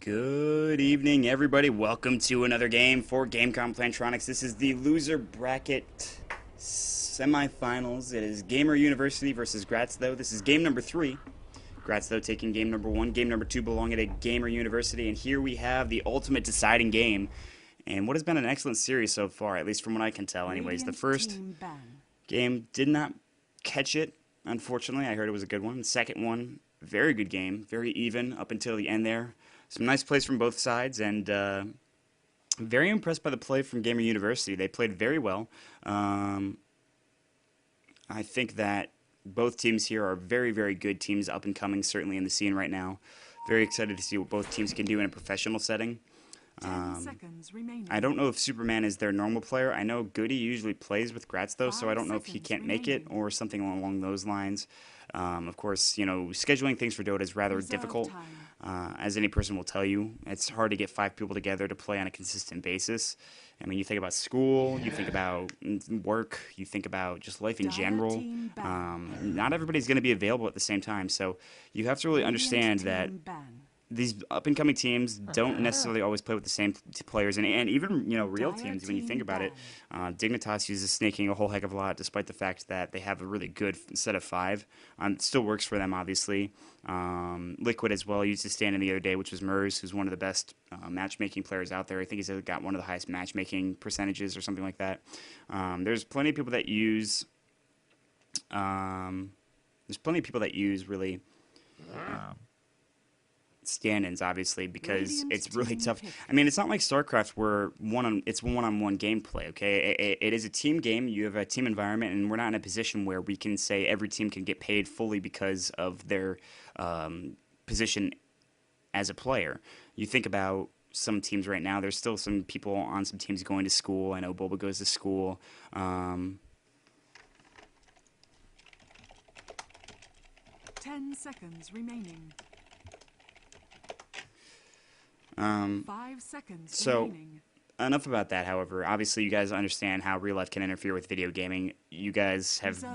Good evening, everybody. Welcome to another game for Gamecom Plantronics. This is the loser bracket semifinals. It is Gamer University versus Grats Tho. This is game number 3. Grats Tho taking game number 1. Game number 2 belonging to Gamer University. And here we have the ultimate deciding game. And what has been an excellent series so far, at least from what I can tell. Anyways, the first game did not catch it, unfortunately. I heard it was a good one. The second one, very good game. Very even up until the end there. Some nice plays from both sides, and very impressed by the play from Gamer University. They played very well. I think that both teams here are very, very good teams, up and coming, certainly in the scene right now. Very excited to see what both teams can do in a professional setting. 10 seconds remaining. I don't know if Superman is their normal player. I know Goody usually plays with Grats Tho, so I don't know if he can't make it or something along those lines. Of course, you know, scheduling things for Dota is rather difficult. As any person will tell you, it's hard to get 5 people together to play on a consistent basis. I mean, you think about school, you think about work, you think about just life in general. Not everybody's going to be available at the same time, so you have to really understand that these up-and-coming teams don't necessarily always play with the same players, and even, you know, real teams, when you think about it. Dignitas uses snaking a whole heck of a lot, despite the fact that they have a really good set of 5. It still works for them, obviously. Liquid as well used to stand in the other day, which was Mers, who's one of the best matchmaking players out there. I think he's got one of the highest matchmaking percentages or something like that. There's plenty of people that use... really... stand-ins, obviously, because it's really tough. I mean, it's not like StarCraft where it's one-on-one gameplay, okay? It is a team game. You have a team environment, and we're not in a position where we can say every team can get paid fully because of their position as a player. You think about some teams right now, there's still some people on some teams going to school. I know Boba goes to school. 10 seconds remaining. 5 seconds remaining. Enough about that, however. Obviously, you guys understand how real life can interfere with video gaming. You guys have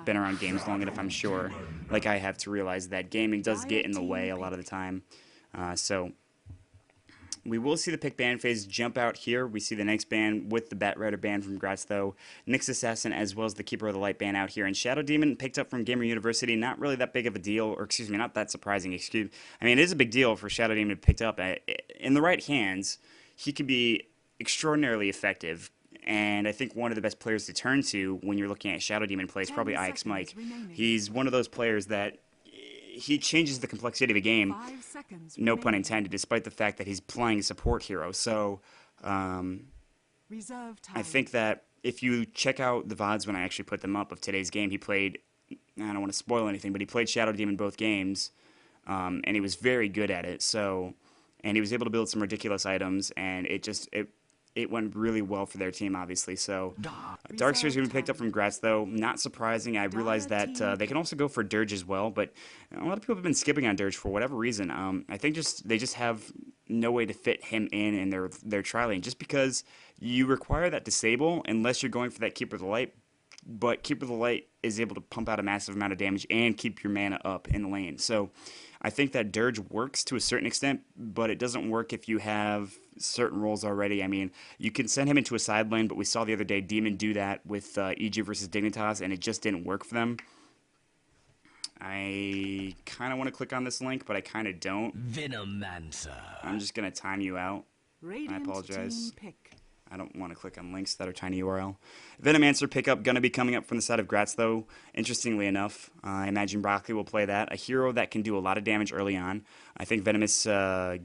been around games long enough, I'm sure, like I have, to realize that gaming does get in the way a lot of the time. So we will see the pick ban phase jump out here. We see the next ban with the Batrider ban from Grats Tho, Nyx Assassin, as well as the Keeper of the Light ban out here. And Shadow Demon picked up from Gamer University, not really that big of a deal, or excuse me, not that surprising. I mean, it is a big deal for Shadow Demon to pick up. In the right hands, he can be extraordinarily effective. And I think one of the best players to turn to when you're looking at Shadow Demon play is probably IX Mike. He's one of those players that he changes the complexity of a game, no pun intended, despite the fact that he's playing a support hero. So I think that if you check out the VODs when I actually put them up of today's game, he played, I don't want to spoil anything, but he played Shadow Demon both games, and he was very good at it. So, and he was able to build some ridiculous items, and it went really well for their team, obviously. So, Darkseer is going to be picked up from Grats Tho. Not surprising. I realized that they can also go for Dirge as well, but a lot of people have been skipping on Dirge for whatever reason. I think they just have no way to fit him in their trialing, just because you require that disable unless you're going for that Keeper of the Light. But Keeper of the Light is able to pump out a massive amount of damage and keep your mana up in the lane. So I think that Dirge works to a certain extent, but it doesn't work if you have certain roles already. I mean, you can send him into a side lane, but we saw the other day Demon do that with EG versus Dignitas, and it just didn't work for them. I kind of want to click on this link, but I kind of don't. Venomancer. I'm just going to time you out. I apologize. I don't want to click on links that are tiny URL. Venomancer pickup going to be coming up from the side of Grats Tho. Interestingly enough, I imagine Broccoli will play that. A hero that can do a lot of damage early on. I think Venomous, the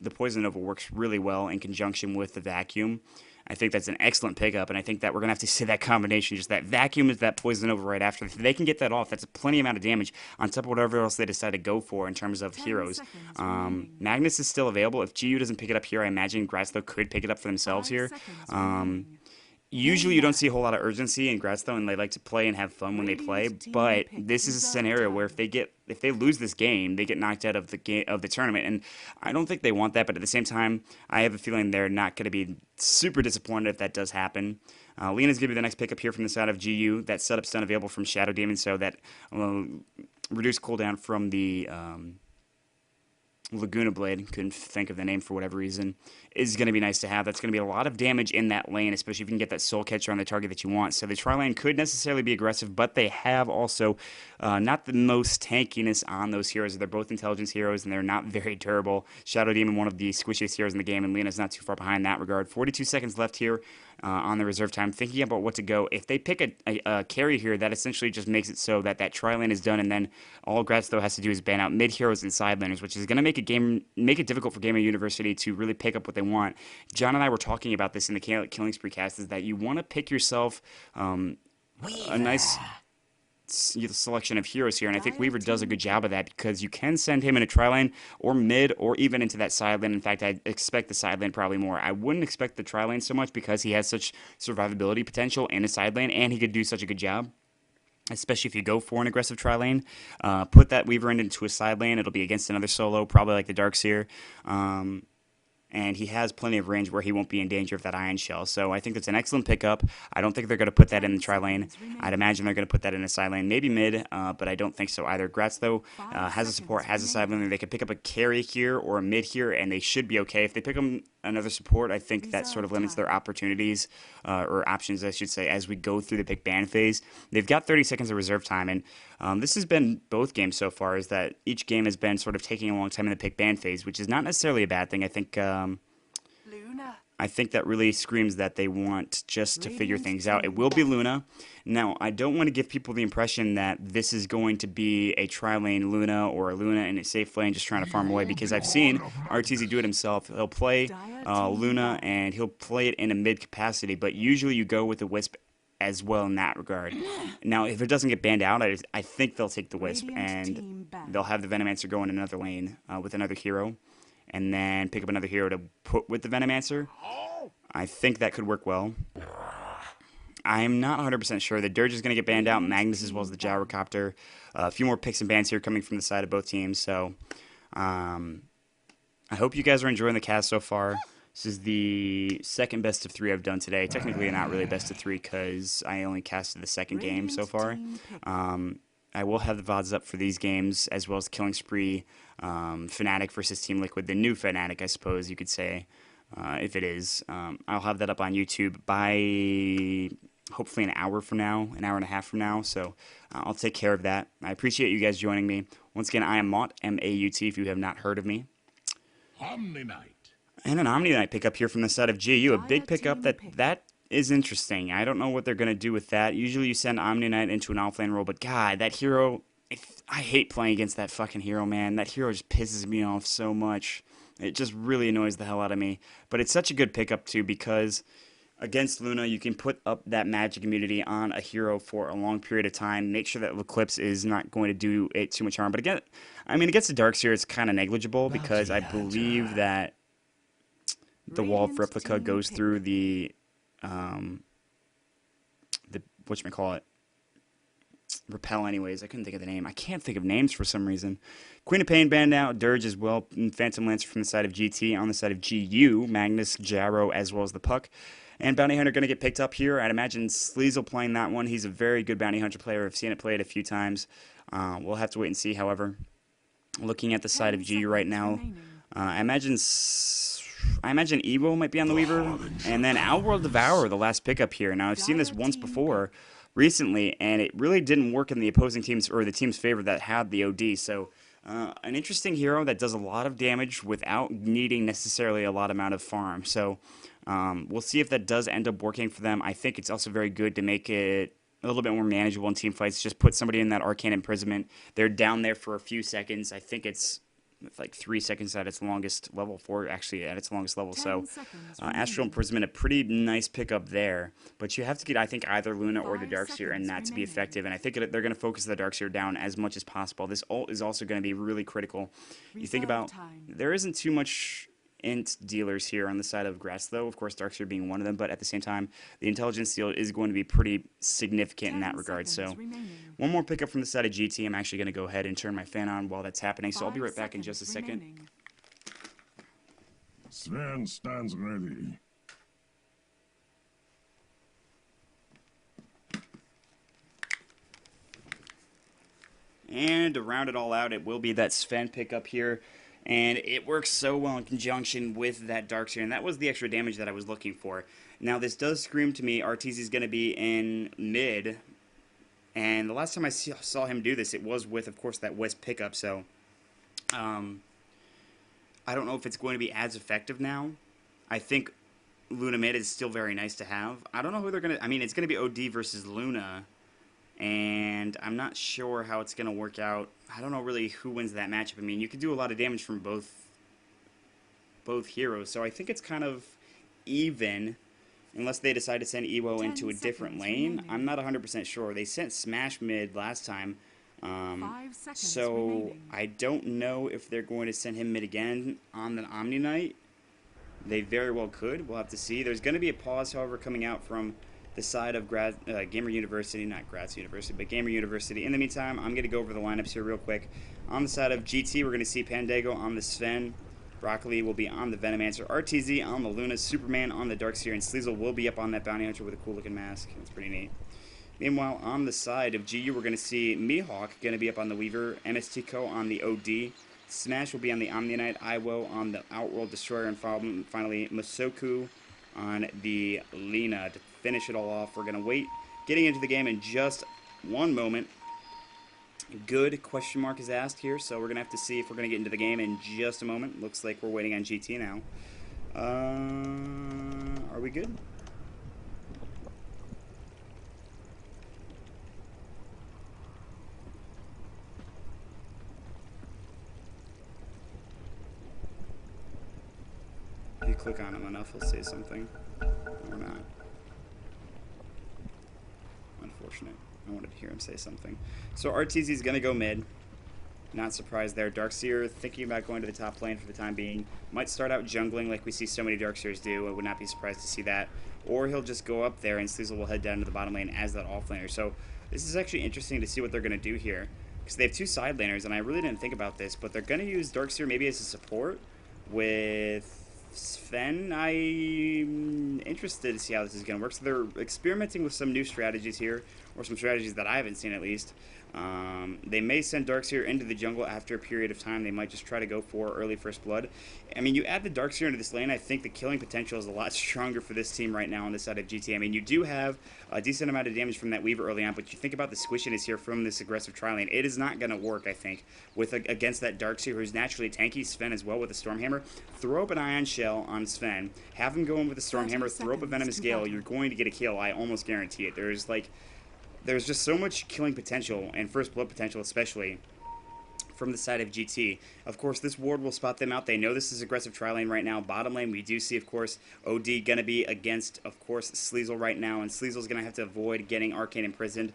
Poison Nova works really well in conjunction with the Vacuum. I think that's an excellent pickup, and I think that we're going to have to see that combination, just that Vacuum is that Poison Nova right after. If they can get that off, that's a plenty amount of damage on top of whatever else they decide to go for in terms of heroes. Magnus is still available. If GU doesn't pick it up here, I imagine Grats Tho could pick it up for themselves here. Usually you don't see a whole lot of urgency in Grats Tho, and they like to play and have fun when they play, but this is a scenario where if they lose this game, they get knocked out of the tournament, and I don't think they want that, but at the same time, I have a feeling they're not going to be super disappointed if that does happen. Lena's going to be the next pickup here from the side of GU. That setup's done available from Shadow Demon, so that reduced cooldown from the Laguna Blade, couldn't think of the name for whatever reason, is going to be nice to have. That's going to be a lot of damage in that lane, especially if you can get that soul catcher on the target that you want. So the tri-lane could necessarily be aggressive, but they have also not the most tankiness on those heroes. They're both intelligence heroes, and they're not very durable. Shadow Demon, one of the squishiest heroes in the game, and Lena's not too far behind in that regard. 42 seconds left here on the reserve time. Thinking about what to go. If they pick a carry here, that essentially just makes it so that tri-lane is done, and then all Grats Tho has to do is ban out mid heroes and side laners, which is going to make it difficult for Gamer University to really pick up what they want. John and I were talking about this in the Killing Spree cast, is that you want to pick yourself a nice selection of heroes here, and I think Weaver does a good job of that, because you can send him in a tri-lane or mid or even into that side lane. In fact, I expect the side lane probably more. I wouldn't expect the tri-lane so much, because he has such survivability potential in a side lane, and he could do such a good job. Especially if you go for an aggressive tri-lane. Put that Weaver into a side lane. It'll be against another solo, probably like the Darkseer. And he has plenty of range where he won't be in danger of that Ion Shell. So I think that's an excellent pickup. I don't think they're going to put that in the tri-lane. I'd imagine they're going to put that in a side lane, maybe mid, but I don't think so either. Grats Tho has a support, has a side lane. They could pick up a carry here or a mid here, and they should be okay. If they pick up another support, I think that sort of limits their opportunities, or options, I should say, as we go through the pick ban phase. They've got 30 seconds of reserve time, and this has been both games so far, is that each game has been sort of taking a long time in the pick ban phase, which is not necessarily a bad thing. I think that really screams that they want just to figure things out. It will be Luna. Now, I don't want to give people the impression that this is going to be a tri-lane Luna or a Luna in a safe lane just trying to farm away, because I've seen RTZ do it himself. He'll play Luna, and he'll play it in a mid capacity, but usually you go with the Wisp as well in that regard. Now, if it doesn't get banned out, I think they'll take the Wisp, and they'll have the Venomancer go in another lane with another hero, and then pick up another hero to put with the Venomancer. I think that could work well. I'm not 100% sure. The Dirge is going to get banned out, Magnus as well as the Gyrocopter. A few more picks and bans here coming from the side of both teams. So I hope you guys are enjoying the cast so far. This is the second best of 3 I've done today. Technically not really best of 3, because I only casted the second game so far. I will have the VODs up for these games, as well as Killing Spree, Fnatic versus Team Liquid, the new Fnatic, I suppose you could say, if it is. I'll have that up on YouTube by hopefully an hour from now, an hour and a half from now, so I'll take care of that. I appreciate you guys joining me. Once again, I am Maut, M-A-U-T, if you have not heard of me. Omni Knight. And an Omni Knight pickup here from the side of GU, a big pickup that is interesting. I don't know what they're going to do with that. Usually you send Omni Knight into an offlane role, but God, that hero, I hate playing against that fucking hero, man. That hero just pisses me off so much. It just really annoys the hell out of me. But it's such a good pickup, too, because against Luna, you can put up that magic immunity on a hero for a long period of time, make sure that Eclipse is not going to do it too much harm. But again, I mean, against the Darkseer, it's kind of negligible, because I believe that the Wall of Replica goes through the whatchamacallit, repel anyways. I couldn't think of the name. I can't think of names for some reason. Queen of Pain banned out, Dirge as well, Phantom Lancer from the side of GT. On the side of GU, Magnus, Gyro, as well as the Puck. And Bounty Hunter going to get picked up here. I'd imagine Sleazel playing that one. He's a very good Bounty Hunter player. I've seen it played a few times. We'll have to wait and see, however. Looking at the side of GU right now, I imagine Evo might be on the Weaver, and then Outworld Devourer, the last pickup here. Now, I've seen this once before, recently, and it really didn't work in the opposing team's, or the team's favor that had the OD. So, an interesting hero that does a lot of damage without needing necessarily a lot amount of farm. So, we'll see if that does end up working for them. I think it's also very good to make it a little bit more manageable in team fights. Just put somebody in that Arcane Imprisonment. They're down there for a few seconds. I think it's like 3 seconds at its longest level, 4 actually at its longest level. So Astral Imprisonment, a pretty nice pickup there. But you have to get, I think, either Luna or the Darkseer in that to be effective. And I think they're going to focus the Darkseer down as much as possible. This ult is also going to be really critical. You think about, there isn't too much int dealers here on the side of Grats Tho, of course Darkseer being one of them, but at the same time the intelligence deal is going to be pretty significant in that regard. So one more pickup from the side of GT. I'm actually going to go ahead and turn my fan on while that's happening, so I'll be right back in just a second. Sven stands ready. And to round it all out, it will be that Sven pickup here. And it works so well in conjunction with that Darkseer, and that was the extra damage that I was looking for. Now, this does scream to me Arteezy is going to be in mid, and the last time I saw him do this, it was with, of course, that Wisp pickup, so I don't know if it's going to be as effective now. I think Luna mid is still very nice to have. I don't know who they're going to... I mean, it's going to be OD versus Luna, and I'm not sure how it's going to work out. I don't know really who wins that matchup. I mean, you could do a lot of damage from both heroes, so I think it's kind of even, unless they decide to send Ewo into a different lane. Remaining. I'm not 100% sure. They sent Smash mid last time, 5 seconds so remaining. I don't know if they're going to send him mid again on the Omni Knight. They very well could. We'll have to see. There's going to be a pause, however, coming out from the side of Gamer University, not Grats University, but Gamer University. In the meantime, I'm going to go over the lineups here real quick. On the side of GT, we're going to see Pandago on the Sven. Broccoli will be on the Venomancer. RTZ on the Luna. Superman on the Darkseer. And Sleazel will be up on that Bounty Hunter with a cool-looking mask. That's pretty neat. Meanwhile, on the side of GU, we're going to see Mihawk going to be up on the Weaver. MST Co. on the OD. Smash will be on the Omni Knight. Iwo on the Outworld Destroyer. And finally, Masoku on the Lina. To finish it all off, we're going to wait. Getting into the game in just one moment. Good question mark is asked here, so we're going to have to see if we're going to get into the game in just a moment. Looks like we're waiting on GT now. Are we good? If you click on him enough, he'll say something. Or not. Unfortunate. I wanted to hear him say something. So RTZ is going to go mid. Not surprised there. Darkseer thinking about going to the top lane for the time being. Might start out jungling like we see so many Darkseers do. I would not be surprised to see that. Or he'll just go up there and Sleazel will head down to the bottom lane as that offlaner. So this is actually interesting to see what they're going to do here. Because they have two side laners, and I really didn't think about this, but they're going to use Darkseer maybe as a support with Sven. I'm interested to see how this is going to work. So they're experimenting with some new strategies here, or some strategies that I haven't seen at least. They may send Darkseer into the jungle after a period of time. They might just try to go for early first blood. I mean, you add the Darkseer into this lane, I think the killing potential is a lot stronger for this team right now on this side of GT. I mean, you do have a decent amount of damage from that Weaver early on, but you think about the squishiness here from this aggressive tri-lane. It is not going to work, I think, with against that Darkseer who's naturally tanky. Sven as well with a Stormhammer. Throw up an Ion Shell on Sven. Have him go in with a Stormhammer. Throw up a Venomous Gale. You're going to get a kill. I almost guarantee it. There's just so much killing potential, and first blood potential especially, from the side of GT. Of course, this ward will spot them out. They know this is aggressive tri-lane right now. Bottom lane, we do see, of course, OD going to be against, of course, Sleazel right now, and Sleazel's going to have to avoid getting Arcane imprisoned.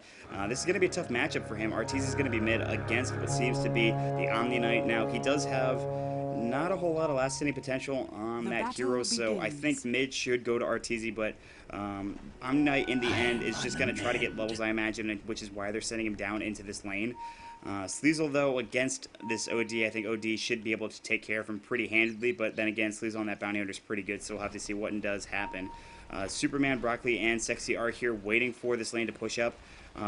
This is going to be a tough matchup for him. Arteezy is going to be mid against what seems to be the Omni Knight. Now, he does have not a whole lot of last-standing potential on that hero, so I think mid should go to Arteezy, but Omni Knight in the end is just going to try to get levels, I imagine, which is why they're sending him down into this lane. Sleazel, though, against this OD, I think OD should be able to take care of him pretty handedly, but then again, Sleazel on that Bounty Hunter is pretty good, so we'll have to see what does happen. Superman, Broccoli, and Sexy are here waiting for this lane to push up.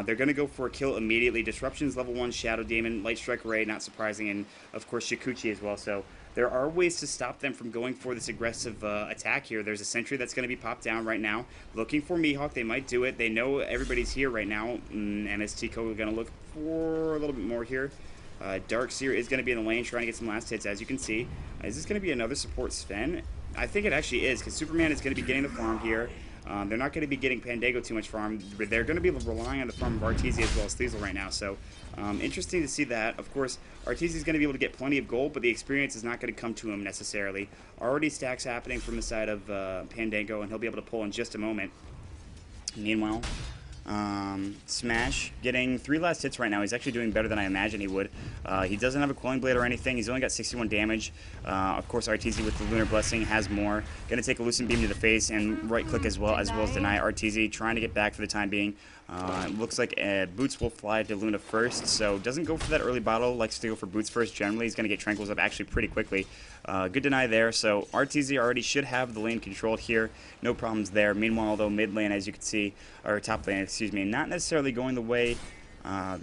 They're going to go for a kill immediately. Disruption's level 1, Shadow Demon, Light Strike Ray, not surprising, and of course Shikuchi as well, so there are ways to stop them from going for this aggressive attack here. There's a sentry that's going to be popped down right now. Looking for Mihawk. They might do it. They know everybody's here right now. MST Co. are going to look for a little bit more here. Darkseer is going to be in the lane trying to get some last hits, as you can see. Is this going to be another support Sven? I think it actually is, because Superman is going to be getting the farm here. They're not going to be getting Pandago too much farm. They're going to be relying on the farm of Arteezy as well as Sleazel right now. So interesting to see that. Of course, Arteezy is going to be able to get plenty of gold, but the experience is not going to come to him necessarily. Already stacks happening from the side of Pandago, and he'll be able to pull in just a moment. Meanwhile, Smash getting 3 last hits right now. He's actually doing better than I imagined he would. He doesn't have a Quelling Blade or anything. He's only got 61 damage. Of course, Arteezy with the Lunar Blessing has more. Going to take a Lucent Beam to the face and right click as well as deny Arteezy. Trying to get back for the time being. Looks like Boots will fly to Luna first, so doesn't go for that early bottle. Likes to go for Boots first. Generally, he's going to get Tranquils up actually pretty quickly. Good deny there, so Arteezy already should have the lane controlled here. No problems there. Meanwhile, though, mid lane, as you can see, or top lane, excuse me, not necessarily going the way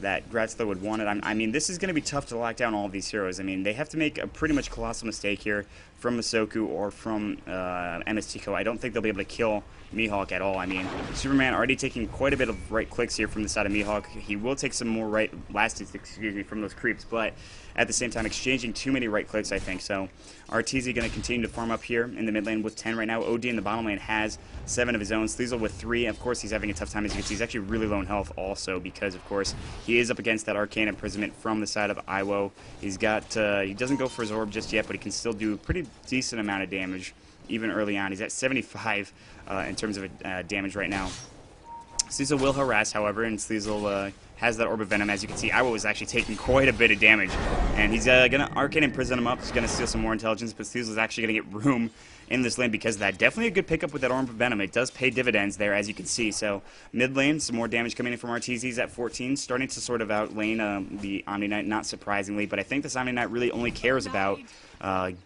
that Grats Tho would want it. I mean, this is going to be tough to lock down all of these heroes. I mean, they have to make a pretty much colossal mistake here from Masoku or from MSTCO. I don't think they'll be able to kill Mihawk at all. I mean, Superman already taking quite a bit of right clicks here from the side of Mihawk. He will take some more last hits, excuse me, from those creeps, but at the same time exchanging too many right clicks, I think. So RTZ going to continue to farm up here in the mid lane with 10 right now. OD in the bottom lane has 7 of his own. Sleazel with 3. Of course, he's having a tough time. As you can see, he's actually really low in health also because, of course, he is up against that Arcane Imprisonment from the side of Iwo. He's got, he doesn't go for his orb just yet, but he can still do a pretty decent amount of damage even early on. He's at 75 in terms of damage right now. Sleazel will harass, however, and Sleazel has that Orb of Venom. As you can see, Iwo is actually taking quite a bit of damage, and he's going to Arcane Imprison him up. He's going to steal some more intelligence, but Sleazel is actually going to get room in this lane because of that. Definitely a good pickup with that Orb of Venom. It does pay dividends there, as you can see. So mid lane, some more damage coming in from RTZ's at 14, starting to sort of outlane the Omni Knight, not surprisingly, but I think this Omni Knight really only cares about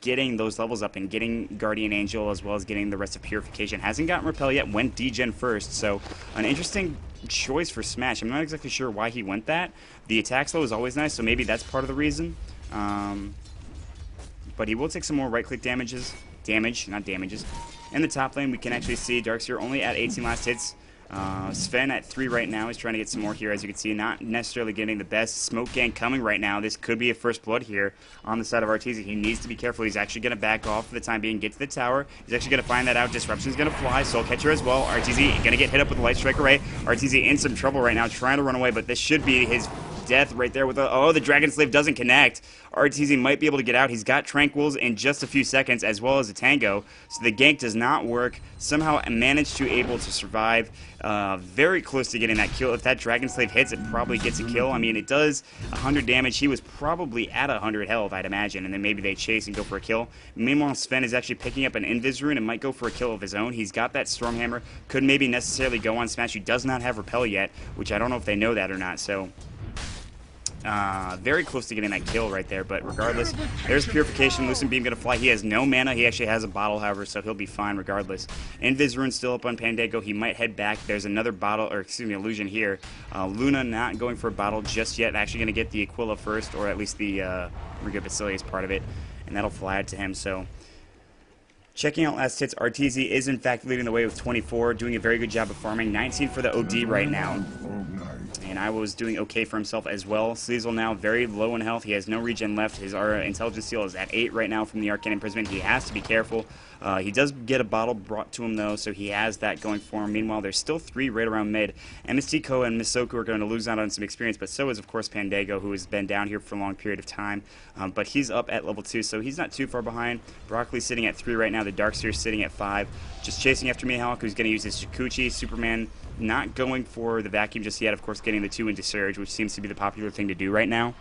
getting those levels up and getting Guardian Angel as well as getting the rest of Purification. Hasn't gotten Repel yet, went degen first, so an interesting choice for Smash. I'm not exactly sure why he went that. The attack slow is always nice, so maybe that's part of the reason. But he will take some more right-click damages. Not damages. In the top lane, we can actually see Darkseer only at 18 last hits. Sven at 3 right now is trying to get some more here, as you can see. Not necessarily getting the best. Smoke gang coming right now. This could be a first blood here on the side of Arteezy. He needs to be careful. He's actually going to back off for the time being, get to the tower. He's actually going to find that out. Disruption's going to fly. Soul Catcher as well. Arteezy going to get hit up with the Light Strike Array. Arteezy in some trouble right now, trying to run away, but this should be his death right there with the Dragon Slave doesn't connect. RTZ might be able to get out. He's got Tranquils in just a few seconds as well as a Tango, so the gank does not work. Somehow managed to able to survive. Very close to getting that kill. If that Dragon Slave hits, it probably gets a kill. I mean, it does 100 damage. He was probably at 100 health, I'd imagine, and then maybe they chase and go for a kill. Meanwhile, Sven is actually picking up an Invis Rune and might go for a kill of his own. He's got that Stormhammer. Could maybe necessarily go on Smash. He does not have Repel yet, which I don't know if they know that or not, so very close to getting that kill right there, but regardless, there's Purification. Lucent Beam going to fly. He has no mana. He actually has a bottle, however, so he'll be fine regardless. Invis Rune still up on Pandago. He might head back. There's another bottle, or excuse me, illusion here. Luna not going for a bottle just yet. Actually going to get the Aquila first, or at least the Riga Basilius part of it, and that'll fly out to him, so checking out last hits, RTZ is in fact leading the way with 24, doing a very good job of farming. 19 for the OD right now. And I was doing okay for himself as well. Sleazel now very low in health. He has no regen left. His intelligence seal is at 8 right now from the Arcane Imprisonment. He has to be careful. He does get a bottle brought to him, though, so he has that going for him. Meanwhile, there's still 3 right around mid. MSTCO and Misoku are going to lose out on some experience, but so is, of course, Pandago, who has been down here for a long period of time. But he's up at level 2, so he's not too far behind. Broccoli's sitting at 3 right now. The Darkseer's sitting at 5. Just chasing after Mihawk, who's going to use his Shikuchi. Superman not going for the vacuum just yet, of course, getting the 2 into Surge, which seems to be the popular thing to do right now.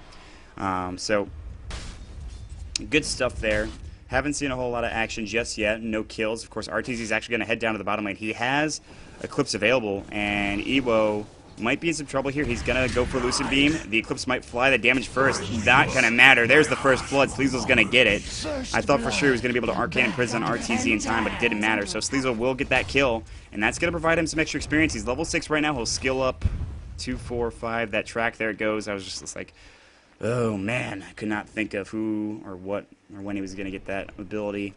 So, good stuff there. Haven't seen a whole lot of action just yet. No kills. Of course, RTZ is actually going to head down to the bottom lane. He has Eclipse available, and Ewo might be in some trouble here. He's going to go for Lucid Beam. The Eclipse might fly the damage first. Not going to matter. There's the first blood. Sleazel's going to get it. I thought for sure he was going to be able to Arcane Imprison RTZ in time, but it didn't matter. So Sleazel will get that kill, and that's going to provide him some extra experience. He's level 6 right now. He'll skill up 2, 4, 5. That track, there it goes. I was just like, oh man, I could not think of who or what or when he was going to get that ability.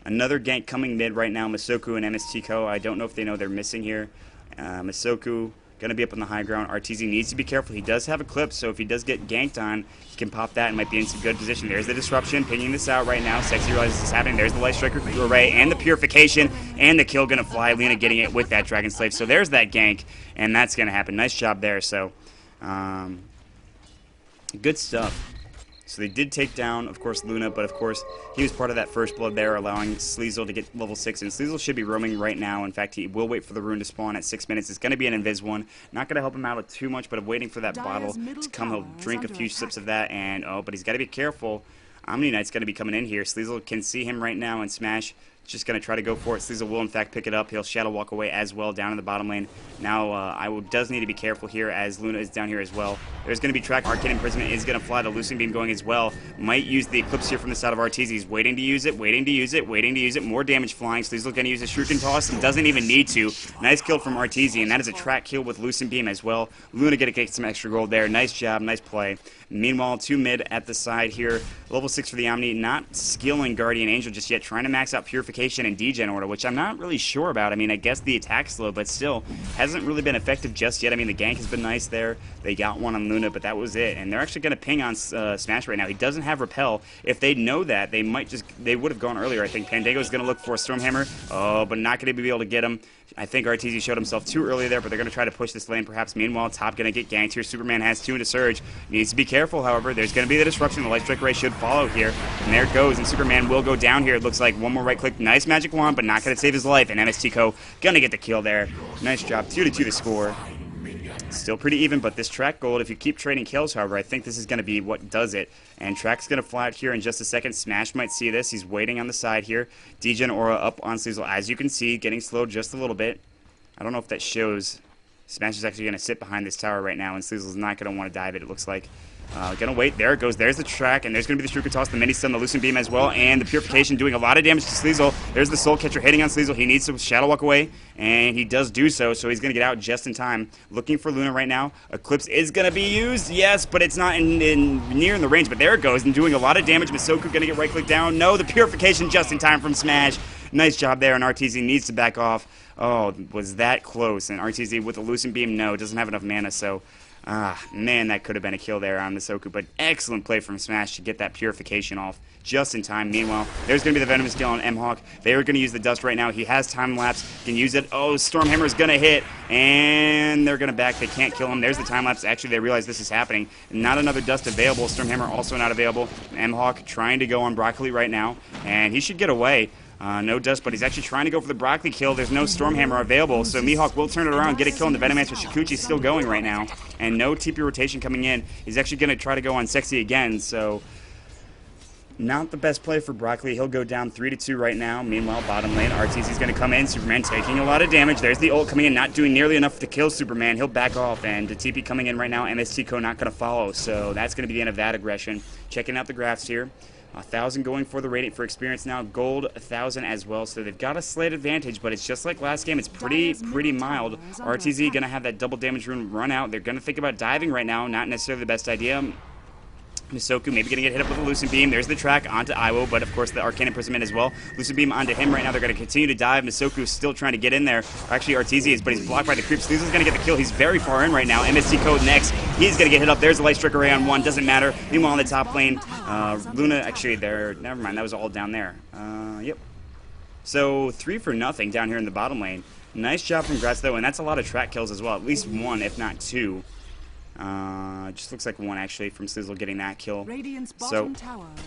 Another gank coming mid right now. Misoku and MSTCO. I don't know if they know they're missing here. Misoku going to be up on the high ground. RTZ needs to be careful. He does have Eclipse, so if he does get ganked on, he can pop that and might be in some good position. There's the Disruption, pinging this out right now. Sexy realizes this is happening. There's the Light Striker Array and the Purification, and the kill going to fly. Lena getting it with that Dragon Slave. So there's that gank, and that's going to happen. Nice job there. So, good stuff. So they did take down, of course, Luna, but of course, he was part of that first blood there, allowing Sleazel to get level 6, and Sleazel should be roaming right now. In fact, he will wait for the rune to spawn at 6 minutes. It's going to be an Invis one. Not going to help him out too much, but I'm waiting for that bottle to come. He'll drink a few sips of that, and oh, but he's got to be careful. Omni Knight's going to be coming in here. Sleazel can see him right now and Smash Just going to try to go for it. Sleazel will, in fact, pick it up. He'll Shadow Walk away as well down in the bottom lane. Now, does need to be careful here as Luna is down here as well. There's going to be track. Arcane Imprisonment is going to fly. The Lucent Beam going as well. Might use the Eclipse here from the side of Arteezy. He's waiting to use it, waiting to use it, waiting to use it. More damage flying. Sleazel going to use a Shuriken Toss and doesn't even need to. Nice kill from Arteezy, and that is a track kill with Lucent Beam as well. Luna going to get some extra gold there. Nice job, nice play. Meanwhile, 2 mid at the side here. Level 6 for the Omni. Not skilling Guardian Angel just yet. Trying to max out Purification and Degen order, which I'm not really sure about. I mean, I guess the attack's slow, but still hasn't really been effective just yet. I mean, the gank has been nice there. They got one on Luna, but that was it. And they're actually going to ping on Smash right now. He doesn't have Repel. If they know that, they would have gone earlier. I think Pandago's going to look for a Stormhammer. Oh, but not going to be able to get him. I think Arteezy showed himself too early there, but they're going to try to push this lane perhaps. Meanwhile, top going to get ganked here. Superman has 2 into Surge. Needs to be careful, however. There's going to be the disruption. The Light Strike Ray should follow here. And there it goes, and Superman will go down here. It looks like one more right click. Nice magic wand, but not going to save his life. And MSTco going to get the kill there. Nice job. 2-2 the score. Still pretty even, but this track gold, if you keep trading kills, however, I think this is going to be what does it. And track's going to fly out here in just a second. Smash might see this. He's waiting on the side here. Degen Aura up on Sleazel. As you can see, getting slowed just a little bit. I don't know if that shows. Smash is actually going to sit behind this tower right now, and Sleazel's not going to want to dive it looks like. Gonna wait. There it goes. There's the track, and there's going to be the Shuriken Toss, the Mini Stun, the Lucent Beam as well, and the Purification doing a lot of damage to Sleazel. There's the Soul Catcher hitting on Sleazel. He needs to Shadow Walk away, and he does do so, so he's going to get out just in time. Looking for Luna right now. Eclipse is going to be used, yes, but it's not near in the range, but there it goes, and doing a lot of damage. Masoku going to get right-click down. No, the Purification just in time from Smash. Nice job there, and Arteezy needs to back off. Oh, was that close? And Arteezy with a Lucent Beam, no, doesn't have enough mana, so... man, that could have been a kill there on Masoku, but excellent play from Smash to get that Purification off just in time. Meanwhile, there's going to be the Venomous kill on M-Hawk. They are going to use the Dust right now. He has time lapse, can use it. Oh, Stormhammer is going to hit, and they're going to back. They can't kill him. There's the time lapse. Actually, they realize this is happening. Not another Dust available. Stormhammer also not available. M-Hawk trying to go on Broccoli right now, and he should get away. No Dust, but he's actually trying to go for the Broccoli kill. There's no Stormhammer available, so Mihawk will turn it around, get a kill on the Venomancer. Shikuchi's still going right now, and no TP rotation coming in. He's actually going to try to go on Sexy again, so not the best play for Broccoli. He'll go down 3-2 right now. Meanwhile, bottom lane, Arteezy's going to come in. Superman taking a lot of damage. There's the ult coming in, not doing nearly enough to kill Superman. He'll back off, and the TP coming in right now. MSTco not going to follow, so that's going to be the end of that aggression. Checking out the graphs here. 1,000 going for the Radiant for experience now. Gold 1,000 as well. So they've got a slight advantage, but it's just like last game. It's pretty mild. RTZ going to have that double damage rune run out. They're going to think about diving right now. Not necessarily the best idea. Masoku maybe going to get hit up with a Lucent Beam. There's the track onto Iwo, but of course the Arcane Imprisonment as well. Lucent Beam onto him right now. They're going to continue to dive. Masoku is still trying to get in there. Actually, Arteezy is, but he's blocked by the creeps. Sleazel's going to get the kill. He's very far in right now. MST Code next. He's going to get hit up. There's a Light Strike Array on 1. Doesn't matter. Meanwhile, on the top lane, Luna, actually, there. Never mind. That was all down there. Yep. So 3-0 down here in the bottom lane. Nice job from Grats Tho, and that's a lot of track kills as well. At least 1, if not 2. Just looks like 1 actually from Sleazel getting that kill. So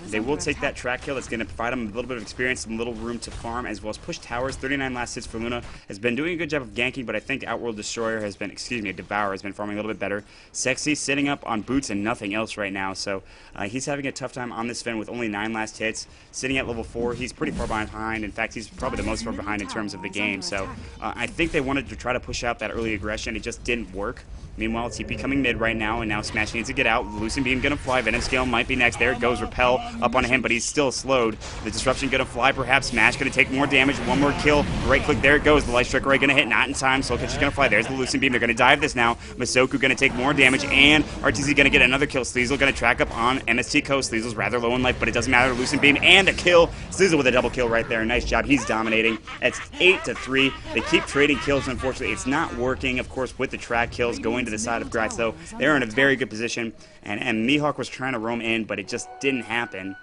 they will take that track kill. That's going to provide them a little bit of experience, some little room to farm, as well as push towers. 39 last hits for Luna. Has been doing a good job of ganking, but I think Outworld Destroyer has been, Devour has been farming a little bit better. Sexy sitting up on boots and nothing else right now, so he's having a tough time on this Sven with only 9 last hits. Sitting at level 4, he's pretty far behind. In fact, he's probably the most far behind in terms of the game, so I think they wanted to try to push out that early aggression. It just didn't work. Meanwhile, TP coming mid right now, and now Smash needs to get out. Lucent Beam gonna fly. Venom Scale might be next. There it goes. Repel up on him, but he's still slowed. The Disruption gonna fly, perhaps. Smash gonna take more damage. 1 more kill. Right click. There it goes. The Light Strike Ray gonna hit. Not in time. Soul Catcher's gonna fly. There's the Lucent Beam. They're gonna dive this now. Masoku gonna take more damage, and RTZ gonna get another kill. Sleazel gonna track up on MSTco. Sleazel's rather low in life, but it doesn't matter. Lucent Beam and a kill. Sleazel with a double kill right there. Nice job. He's dominating. It's 8-3. They keep trading kills. Unfortunately, it's not working. Of course, with the track kills going to the side of Grats Tho. They're in a very good position, and Mihawk was trying to roam in, but it just didn't happen.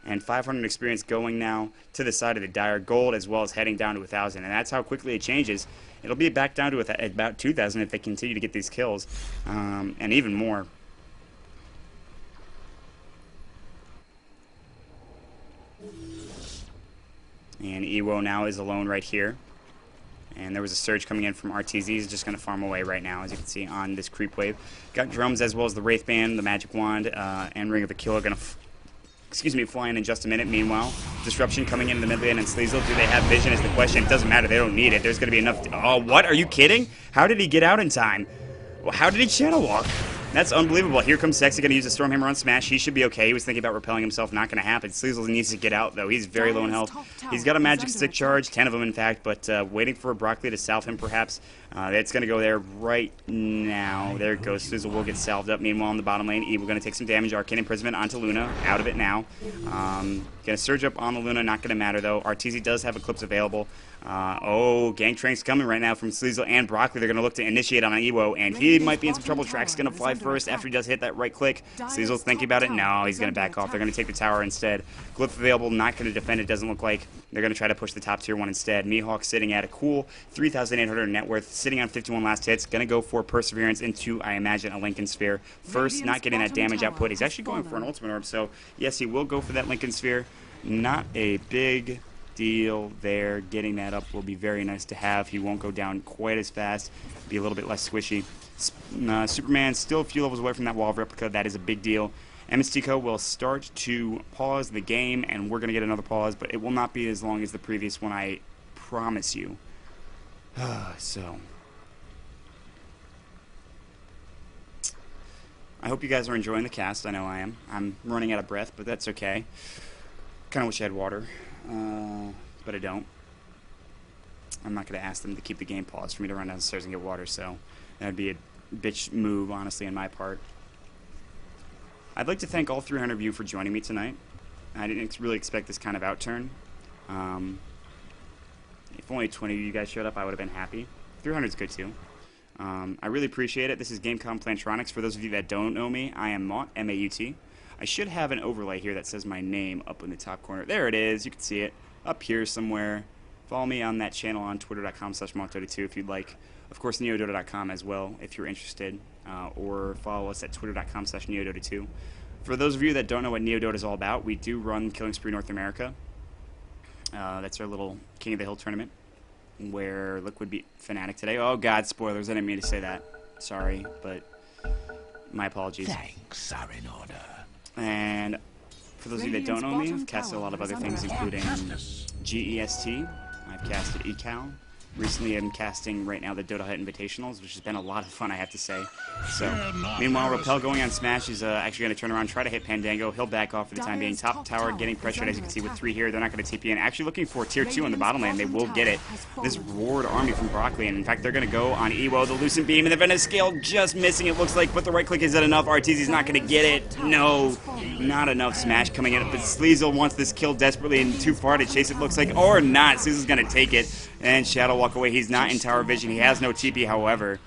And 500 experience going now to the side of the Dire. Gold as well as heading down to 1,000, and that's how quickly it changes. It'll be back down to about 2,000 if they continue to get these kills, and even more. And Iwo now is alone right here. And there was a surge coming in from RTZ. He's just going to farm away right now, as you can see on this creep wave. Got drums as well as the Wraith Band, the Magic Wand, and Ring of Aquila going to excuse me, flying in just a minute. Meanwhile, Disruption coming in the mid lane, and Sleazel, do they have vision is the question. It doesn't matter. They don't need it. There's going to be enough. Oh, what? Are you kidding? How did he get out in time? Well, how did he channel walk? That's unbelievable. Here comes Sexy, going to use a Stormhammer on Smash. He should be okay. He was thinking about repelling himself. Not going to happen. Sleazel needs to get out, though. He's very low in health. He's got a magic stick charge, 10 of them, in fact, but waiting for Broccoli to salve him, perhaps. It's going to go there right now. There it goes. Sleazel will get salved up. Meanwhile, in the bottom lane, Evil going to take some damage. Arcane Imprisonment onto Luna. Out of it now. Going to surge up on the Luna. Not going to matter, though. Arteezy does have Eclipse available. Gangtrank's coming right now from Sleazel and Broccoli. They're going to look to initiate on Ewo, and he might be in some trouble. Track's going to fly first after he does hit that right click. Sleazel's thinking about it. No, he's going to back off. They're going to take the tower instead. Glyph available, not going to defend it, doesn't look like. They're going to try to push the top tier 1 instead. Mihawk sitting at a cool 3,800 net worth, sitting on 51 last hits. Going to go for Perseverance into, I imagine, a Lincoln Sphere. First, not getting that damage output. He's actually going for an Ultimate Orb, so yes, he will go for that Lincoln Sphere. Not a big deal there. Getting that up will be very nice to have. He won't go down quite as fast, be a little bit less squishy. Superman still a few levels away from that wall of replica. That is a big deal. MSTCO will start to pause the game, and we're going to get another pause, but it will not be as long as the previous one, I promise you. So, I hope you guys are enjoying the cast. I know I am. I'm running out of breath, but that's okay. Kind of wish I had water, but I don't. I'm not going to ask them to keep the game paused for me to run downstairs and get water, so that would be a bitch move, honestly, on my part. I'd like to thank all 300 of you for joining me tonight. I didn't really expect this kind of outturn. If only 20 of you guys showed up, I would have been happy. 300 is good, too. I really appreciate it. This is Gamecom Plantronics. For those of you that don't know me, I am Maut, M-A-U-T. I should have an overlay here that says my name up in the top corner. There it is. You can see it up here somewhere. Follow me on that channel on twitter.com/Maut32 if you'd like. Of course, neodota.com as well if you're interested. Or follow us at twitter.com/neodota2. For those of you that don't know what Neodota is all about, we do run Killing Spree North America. That's our little King of the Hill tournament where Liquid beat Fnatic today. Oh, God, spoilers. I didn't mean to say that. Sorry, but my apologies. Thanks are in order. And for those of you that don't know me, I've casted a lot of other things, including GEST. I've casted ECAL. Recently, I'm casting right now the Dota Hut Invitationals, which has been a lot of fun, I have to say. So, meanwhile, Repel going on Smash is actually going to turn around, try to hit Pandango. He'll back off for the time being. Top tower getting pressured, as you can see, with 3 here. They're not going to TP in. Actually looking for tier 2 in the bottom lane. They will get it. This Ward army from Broccoli, and in fact, they're going to go on Ewo, the Lucent Beam, and the Venice Scale just missing, it looks like, but the right click is that enough? Arteezy's not going to get it. No, not enough. Smash coming in, but Sleazel wants this kill desperately and too far to chase, it looks like, or not. Sleazel's going to take it. And Shadow walk away. He's not in tower vision. He has no TP, however.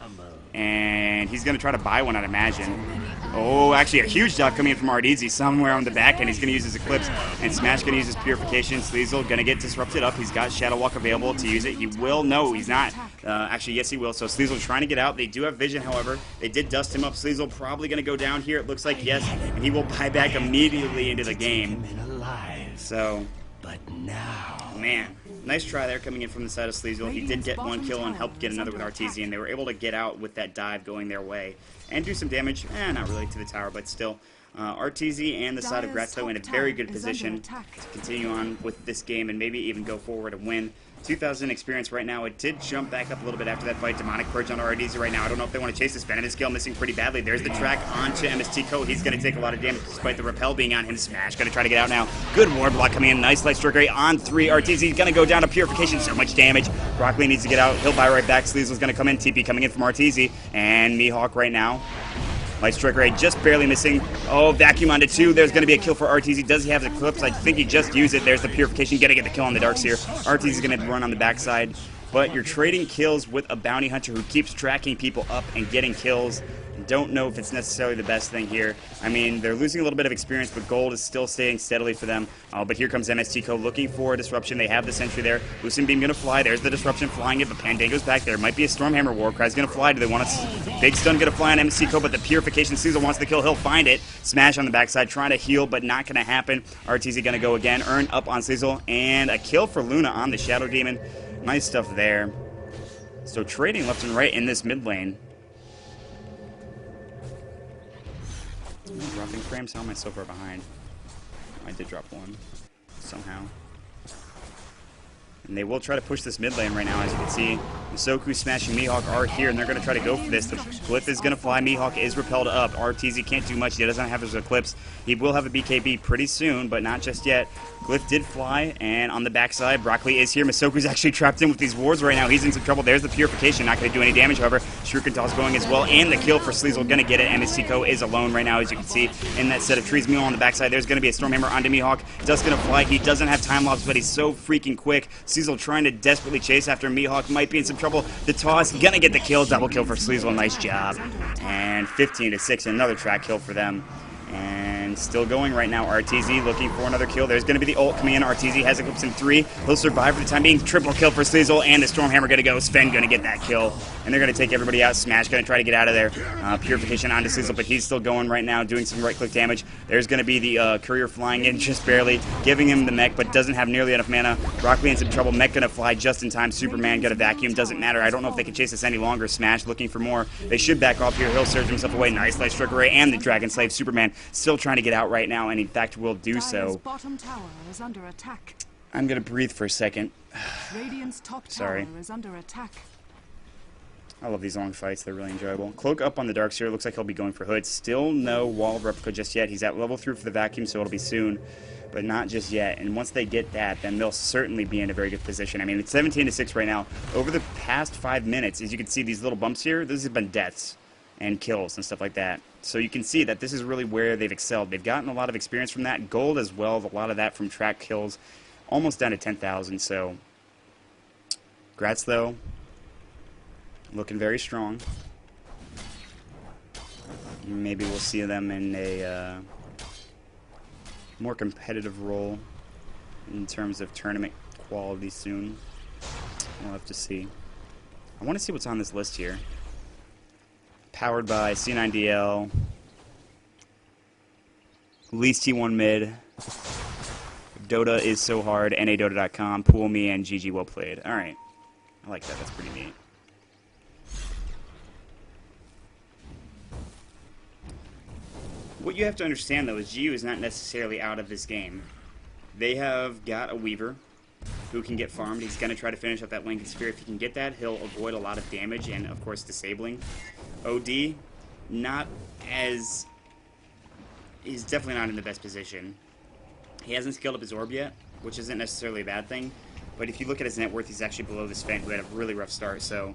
And he's going to try to buy one, I'd imagine. Oh, actually a huge dive coming in from Arteezy somewhere on the back end. He's going to use his Eclipse. And Smash going to use his Purification. Sleazel going to get disrupted up. He's got Shadow Walk available to use it. He will. No, he's not. Actually, yes, he will. So Sleazel trying to get out. They do have vision, however. They did dust him up. Sleazel probably going to go down here. It looks like yes. And he will buy back immediately into the game. So, But now, man, nice try there coming in from the side of Sleazel. He did get 1 kill and helped get another with Arteezy, and they were able to get out with that dive going their way and do some damage. Not really to the tower, but still. Arteezy and the side of Grats Tho in a very good position to continue on with this game and maybe even go forward and win. 2,000 experience right now. It did jump back up a little bit after that fight. Demonic Purge on Arteezy right now. I don't know if they want to chase this. Venomous Scale missing pretty badly. There's the track onto MSTCO. He's going to take a lot of damage despite the repel being on him. Smash going to try to get out now. Good ward block coming in. Nice light strike rate on 3. Arteezy's going to go down to Purification. So much damage. Broccoli needs to get out. He'll buy right back. Sleazel's going to come in. TP coming in from Arteezy. And Mihawk right now. Light strike rate just barely missing. Oh, vacuum onto 2. There's going to be a kill for Arteezy. Does he have the Eclipse? I think he just used it. There's the Purification. Going to get the kill on the Darkseer. Arteezy's going to run on the backside. But you're trading kills with a bounty hunter who keeps tracking people up and getting kills. Don't know if it's necessarily the best thing here. I mean, they're losing a little bit of experience, but gold is still staying steadily for them. But here comes MSTCO looking for a disruption. They have the sentry there. Lucent Beam going to fly. There's the disruption flying it, but Pandango's back there. Might be a Stormhammer. Warcry's going to fly. Do they want a big stun going to fly on MSTCO, but the Purification Sleazel wants the kill. He'll find it. Smash on the backside, trying to heal, but not going to happen. Arteezy going to go again. Earn up on Sleazel, and a kill for Luna on the Shadow Demon. Nice stuff there. So trading left and right in this mid lane. Roughing frames? How am I so far behind? I did drop one somehow. And they will try to push this mid lane right now, as you can see. Masoku smashing Mihawk are here, and they're going to try to go for this. The glyph is going to fly. Mihawk is repelled up. RTZ can't do much. He doesn't have his Eclipse. He will have a BKB pretty soon, but not just yet. Glyph did fly, and on the backside, Broccoli is here. Masoku's actually trapped in with these wards right now. He's in some trouble. There's the Purification. Not going to do any damage, however. Shurikental's going as well, and the kill for Sleazel. Going to get it. MSCO is alone right now, as you can see, in that set of trees. Meanwhile, on the backside, there's going to be a Stormhammer onto Mihawk. Dust going to fly. He doesn't have time locks, but he's so freaking quick. Sleazel trying to desperately chase after Mihawk. Might be in some trouble. The toss, going to get the kill. Double kill for Sleazel. Nice job. And 15-6, another track kill for them. And still going right now. RTZ looking for another kill. There's going to be the ult coming in. RTZ has Eclipse in 3. He'll survive for the time being. Triple kill for Sleazel, and the Stormhammer going to go. Sven going to get that kill. And they're going to take everybody out. Smash going to try to get out of there. Purification onto Sleazel, but he's still going right now, doing some right-click damage. There's going to be the courier flying in just barely, giving him the mech, but doesn't have nearly enough mana. Broccoli in some trouble. Mech going to fly just in time. Superman got a vacuum. Doesn't matter. I don't know if they can chase this any longer. Smash looking for more. They should back off here. He'll surge himself away. Nice light strike array, and the Dragon Slave Superman still trying to get out right now, and in fact will do so. Bottom tower is under attack. I'm going to breathe for a second. Radiant's top Sorry. tower is under attack. I love these long fights. They're really enjoyable. Cloak up on the Darkseer. Looks like he'll be going for Hood. Still no wall replica just yet. He's at level 3 for the vacuum, so it'll be soon. But not just yet. And once they get that, then they'll certainly be in a very good position. I mean, it's 17-6 right now. Over the past 5 minutes, as you can see, these little bumps here, those have been deaths and kills and stuff like that. So you can see that this is really where they've excelled. They've gotten a lot of experience from that. Gold as well. A lot of that from track kills. Almost down to 10,000. So, Grats Tho, looking very strong. Maybe we'll see them in a more competitive role in terms of tournament quality soon. We'll have to see. I want to see what's on this list here. Powered by C9DL, Least T1 Mid, Dota is so hard, NADota.com, Pool Me, and GG well played. Alright. I like that. That's pretty neat. What you have to understand, though, is GU is not necessarily out of this game. They have got a Weaver who can get farmed. He's going to try to finish up that Lincoln Sphere. If he can get that, he'll avoid a lot of damage and, of course, disabling. OD, not as... He's definitely not in the best position. He hasn't scaled up his orb yet, which isn't necessarily a bad thing. But if you look at his net worth, he's actually below the Sven, who had a really rough start. So,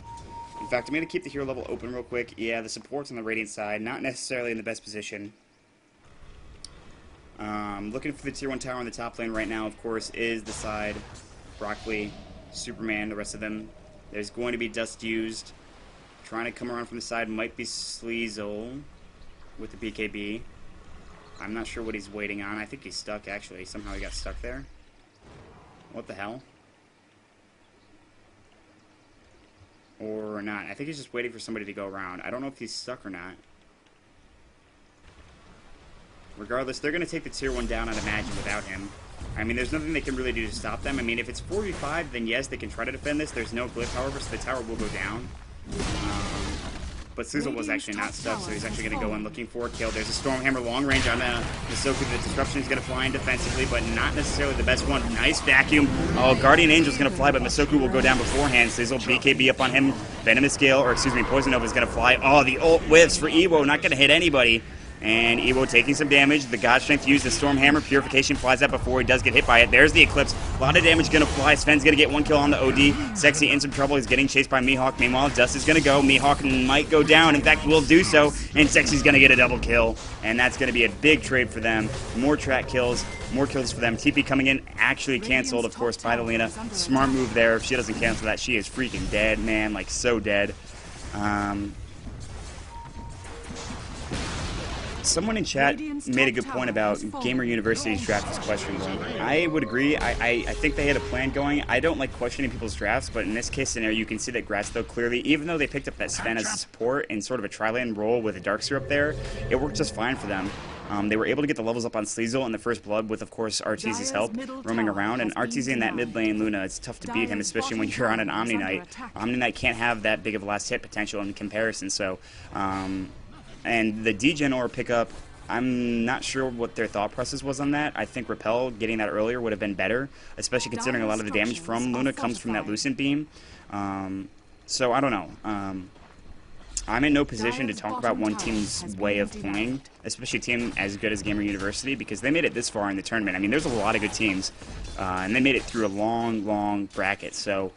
in fact, I'm going to keep the hero level open real quick. Yeah, the support's on the Radiant side, not necessarily in the best position. Looking for the tier 1 tower on the top lane right now, of course, is the side. Broccoli, Superman, the rest of them. There's going to be dust used. Trying to come around from the side might be Sleazel with the BKB. I'm not sure what he's waiting on. I think he's stuck, actually. Somehow he got stuck there. What the hell? Or not. I think he's just waiting for somebody to go around. I don't know if he's stuck or not. Regardless, they're going to take the tier 1 down, I'd imagine, without him. I mean, there's nothing they can really do to stop them. I mean, if it's 4v5, then yes, they can try to defend this. There's no glyph, however, so the tower will go down. But Sleazel was actually not stuck, so he's actually going to go in looking for a kill. There's a Stormhammer long range on Masoku. The Disruption is going to fly in defensively, but not necessarily the best one. Nice vacuum. Oh, Guardian Angel's going to fly, but Masoku will go down beforehand. Sleazel, BKB up on him. Venomous Gale, or excuse me, Poison Nova is going to fly. Oh, the ult whiffs for Ewo, not going to hit anybody. And Ewo taking some damage. The God Strength used the Stormhammer. Purification flies out before he does get hit by it. There's the Eclipse. A lot of damage going to fly. Sven's going to get 1 kill on the OD. Sexy in some trouble. He's getting chased by Mihawk. Meanwhile, Dust is going to go. Mihawk might go down. In fact, will do so. And Sexy's going to get a double kill. And that's going to be a big trade for them. More track kills. More kills for them. TP coming in. Actually canceled, of course, by Lena. Smart move there. If she doesn't cancel that, she is freaking dead, man. Like, so dead. Someone in chat made a good point about Gamer University's draft is questionable. I would agree. I think they had a plan going. I don't like questioning people's drafts, but in this case scenario, you can see that Grats Tho clearly, even though they picked up that Sven as a support in sort of a tri-lane role with a Darkseer up there, it worked just fine for them. They were able to get the levels up on Sleazel in the first blood with, of course, RTZ's help roaming around. And RTZ in that mid lane, Luna, it's tough to beat him, especially when you're on an Omni Knight. Omni Knight can't have that big of a last hit potential in comparison. So, and the Degen Aura pickup I'm not sure what their thought process was on that. I think Repel getting that earlier would have been better, especially considering a lot of the damage from Luna comes from that Lucent Beam. So I don't know. I'm in no position to talk about one team's way of playing, especially a team as good as Gamer University, because they made it this far in the tournament. I mean, there's a lot of good teams, and they made it through a long, long bracket. So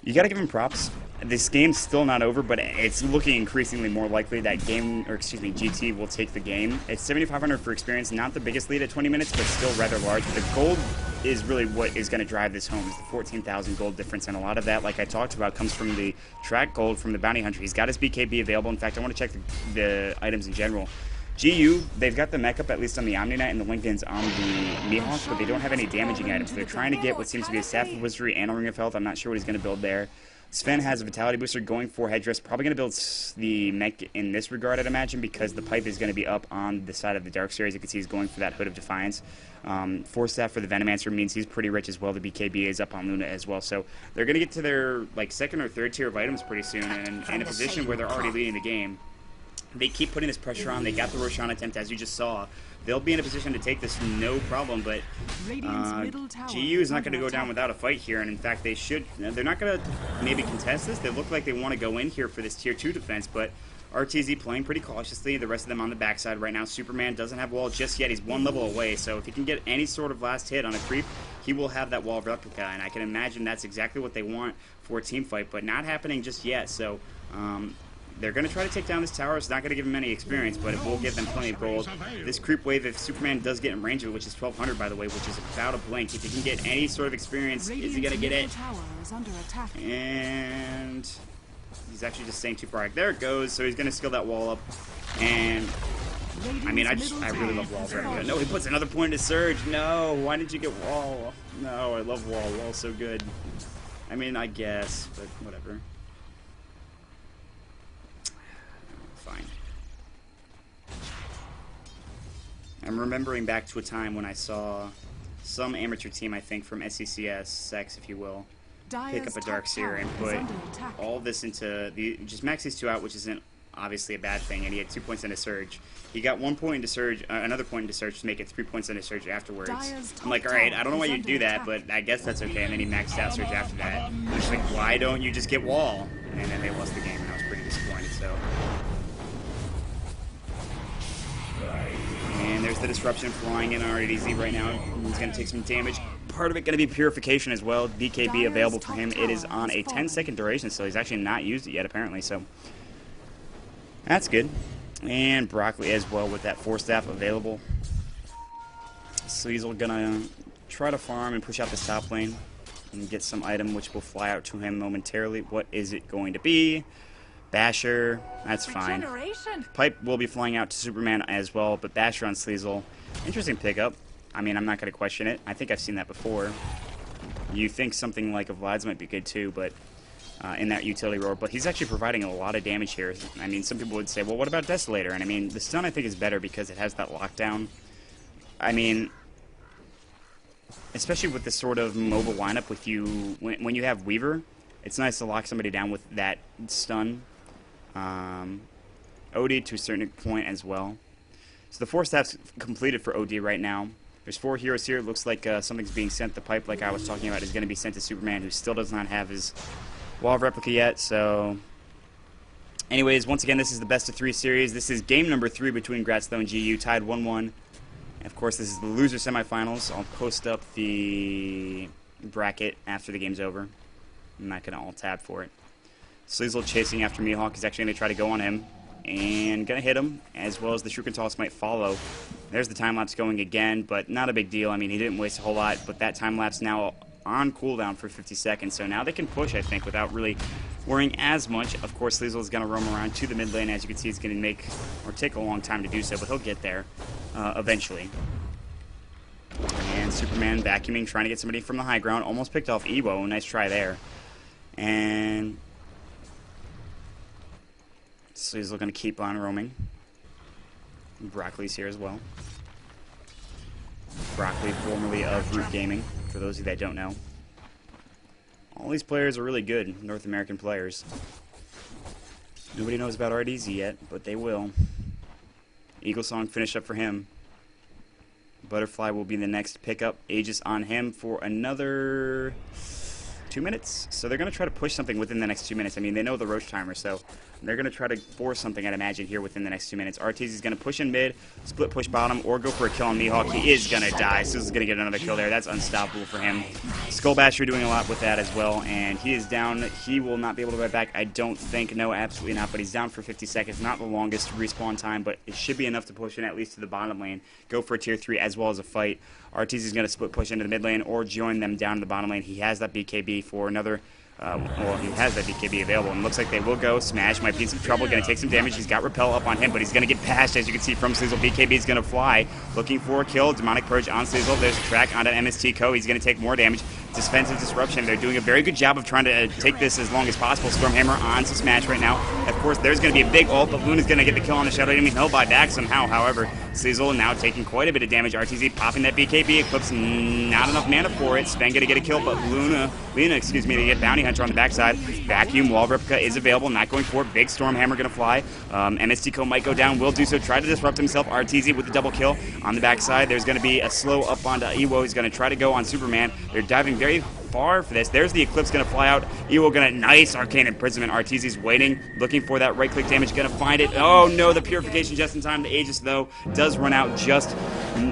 you got to give them props. This game's still not over, but it's looking increasingly more likely that GT will take the game. It's 7,500 for experience, not the biggest lead at 20 minutes, but still rather large. But the gold is really what is going to drive this home, is the 14,000 gold difference, and a lot of that, like I talked about, comes from the track gold from the bounty hunter. He's got his BKB available. In fact, I want to check the items in general. GU, they've got the mech up at least on the Omni Knight and the Lincolns on the Mihawk, but they don't have any damaging items. They're trying to get what seems to be a Staff of Wizardry and a Ring of Health. I'm not sure what he's going to build there. Sven has a Vitality Booster going for Headdress. Probably going to build the mech in this regard, I'd imagine, because the pipe is going to be up on the side of the Dark Series. You can see he's going for that Hood of Defiance. Force Staff for the Venomancer means he's pretty rich as well. The BKB is up on Luna as well. So they're going to get to their second or third tier of items pretty soon, and in a position where they're already leading the game. They keep putting this pressure on. They got the Roshan attempt, as you just saw. They'll be in a position to take this no problem, but GU is not going to go down without a fight here, and in fact, they should. They're not going to maybe contest this. They look like they want to go in here for this Tier 2 defense, but RTZ playing pretty cautiously. The rest of them on the backside right now. Superman doesn't have wall just yet. He's one level away, so if he can get any sort of last hit on a creep, he will have that wall of replica, and I can imagine that's exactly what they want for a team fight, but not happening just yet, so they're going to try to take down this tower. It's not going to give them any experience, but it will give them plenty of gold. This creep wave, if Superman does get in range of it, which is 1,200, by the way, which is about a blink, if he can get any sort of experience, is he going to get it? And he's actually just staying too far. There it goes. So he's going to skill that wall up. And I mean, I really love wall. Very good. No, he puts another point into Surge. No, why did you get wall? No, I love wall. Wall's so good. I mean, I guess, but whatever. Fine. I'm remembering back to a time when I saw some amateur team, I think, from SCCS, Sex, if you will, pick up a Darkseer and put all this into just max these two out, which isn't obviously a bad thing, and he had 2 points into Surge. He got 1 point into Surge, another point into Surge to make it 3 points into Surge afterwards. I'm like, alright, I don't know why you'd do that, but I guess that's okay, and then he maxed out Surge after that. I was like, why don't you just get wall? And then they lost the game, and I was pretty disappointed, so. And there's the disruption flying in on RDZ right now. He's going to take some damage. Part of it going to be purification as well. BKB available for him. It is on a 10-second duration, so he's actually not used it yet, apparently. So that's good. And Broccoli as well with that Force Staff available. Sleazel going to try to farm and push out this top lane and get some item, which will fly out to him momentarily. What is it going to be? Basher, that's fine. Pipe will be flying out to Superman as well, but Basher on Sleazel. Interesting pickup. I mean, I'm not going to question it. I think I've seen that before. You think something like a Vlad's might be good too, but in that utility roar. But he's actually providing a lot of damage here. I mean, some people would say, well, what about Desolator? And I mean, the stun I think is better because it has that lockdown. I mean, especially with this sort of mobile lineup, with you when you have Weaver, it's nice to lock somebody down with that stun. OD to a certain point as well. So the 4 staffs completed for OD right now. There's 4 heroes here. It looks like something's being sent. The pipe, like I was talking about, is going to be sent to Superman, who still does not have his Wall of Replica yet. So, anyways, once again, this is the best of 3 series. This is game number 3 between Grats Tho and GU, tied 1-1. Of course, this is the loser semifinals. I'll post up the bracket after the game's over. I'm not going to alt-tab for it. Sleazel chasing after Mihawk. He's actually going to try to go on him. And going to hit him, as well as the Shuriken Toss might follow. There's the time-lapse going again, but not a big deal. I mean, he didn't waste a whole lot, but that time-lapse now on cooldown for 50 seconds. So now they can push, I think, without really worrying as much. Of course, Sleazel is going to roam around to the mid lane. As you can see, it's going to take a long time to do so, but he'll get there eventually. And Superman vacuuming, trying to get somebody from the high ground. Almost picked off Ewo. Nice try there. And Sleazel going to keep on roaming. Broccoli's here as well. Broccoli, formerly of Root Gaming, for those of you that don't know. All these players are really good, North American players. Nobody knows about RDZ yet, but they will. Eagle Song finish up for him. Butterfly will be the next pickup. Aegis on him for another 2 minutes. So they're going to try to push something within the next 2 minutes. I mean, they know the Roach timer, so they're going to try to force something, I'd imagine, here within the next 2 minutes. Arteezy is going to push in mid, split push bottom, or go for a kill on Mihawk. He is going to die. Suzu's going to get another kill there. That's unstoppable for him. Skullbasher doing a lot with that as well, and he is down. He will not be able to get back, I don't think. No, absolutely not, but he's down for 50 seconds. Not the longest respawn time, but it should be enough to push in at least to the bottom lane. Go for a tier 3 as well as a fight. Arteezy is going to split push into the mid lane or join them down to the bottom lane. He has that BKB for another... well, he has that BKB available, and looks like they will go. Smash might be in some trouble, going to take some damage. He's got Repel up on him, but he's going to get bashed, as you can see from Sleazel. BKB is going to fly, looking for a kill. Demonic Purge on Sleazel. There's a track onto MST Co. He's going to take more damage. Defensive Disruption. They're doing a very good job of trying to take this as long as possible. Stormhammer on to Smash right now. Of course, there's going to be a big ult, but Luna's going to get the kill on the Shadow Enemy. He'll buy back somehow, however. Sleazel now taking quite a bit of damage. RTZ popping that BKB. Eclipse, not enough mana for it. Sven going to get a kill, but Lena, to get Bounty Hunter on the backside. Vacuum Wall Replica is available, not going for it. Big Stormhammer going to fly. MST Co might go down, will do so. Try to disrupt himself. RTZ with the double kill on the backside. There's going to be a slow up onto Ewo. He's going to try to go on Superman. They're diving very far for this. There's the Eclipse going to fly out. Ewo going to nice Arcane Imprisonment. Arteezy's waiting, looking for that right click damage. Going to find it. Oh no, the Purification just in time. The Aegis though does run out just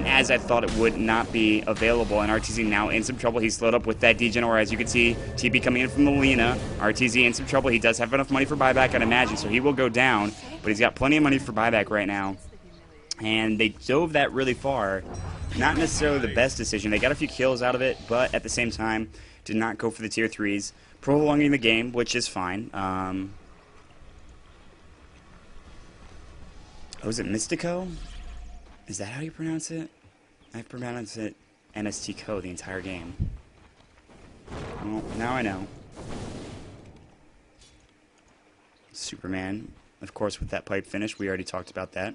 as I thought it would not be available. And RTZ now in some trouble. He's slowed up with that Degen, or as you can see, TB coming in from the Lena. RTZ in some trouble. He does have enough money for buyback, I'd imagine, so he will go down. But he's got plenty of money for buyback right now. And they dove that really far. Not necessarily the best decision. They got a few kills out of it, but at the same time, did not go for the tier 3s. Prolonging the game, which is fine. Oh, is it Mystico? Is that how you pronounce it? I've pronounced it MST Co the entire game. Well, now I know. Superman, of course, with that pipe finish. We already talked about that.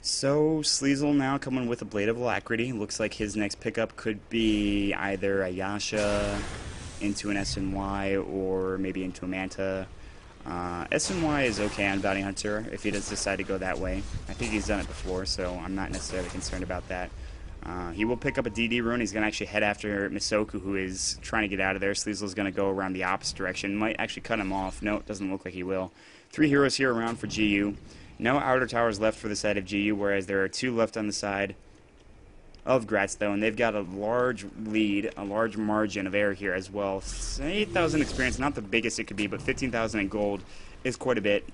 So, Sleazel now coming with a Blade of Alacrity. Looks like his next pickup could be either a Yasha into an SNY or maybe into a Manta. SNY is okay on Bounty Hunter if he does decide to go that way. I think he's done it before, so I'm not necessarily concerned about that. He will pick up a DD rune. He's going to actually head after Misoku, who is trying to get out of there. Sleazel's going to go around the opposite direction. Might actually cut him off. No, it doesn't look like he will. 3 heroes here around for GU. No outer towers left for the side of GU, whereas there are 2 left on the side of Grats Tho, and they've got a large lead, a large margin of error here as well. 8,000 experience, not the biggest it could be, but 15,000 in gold is quite a bit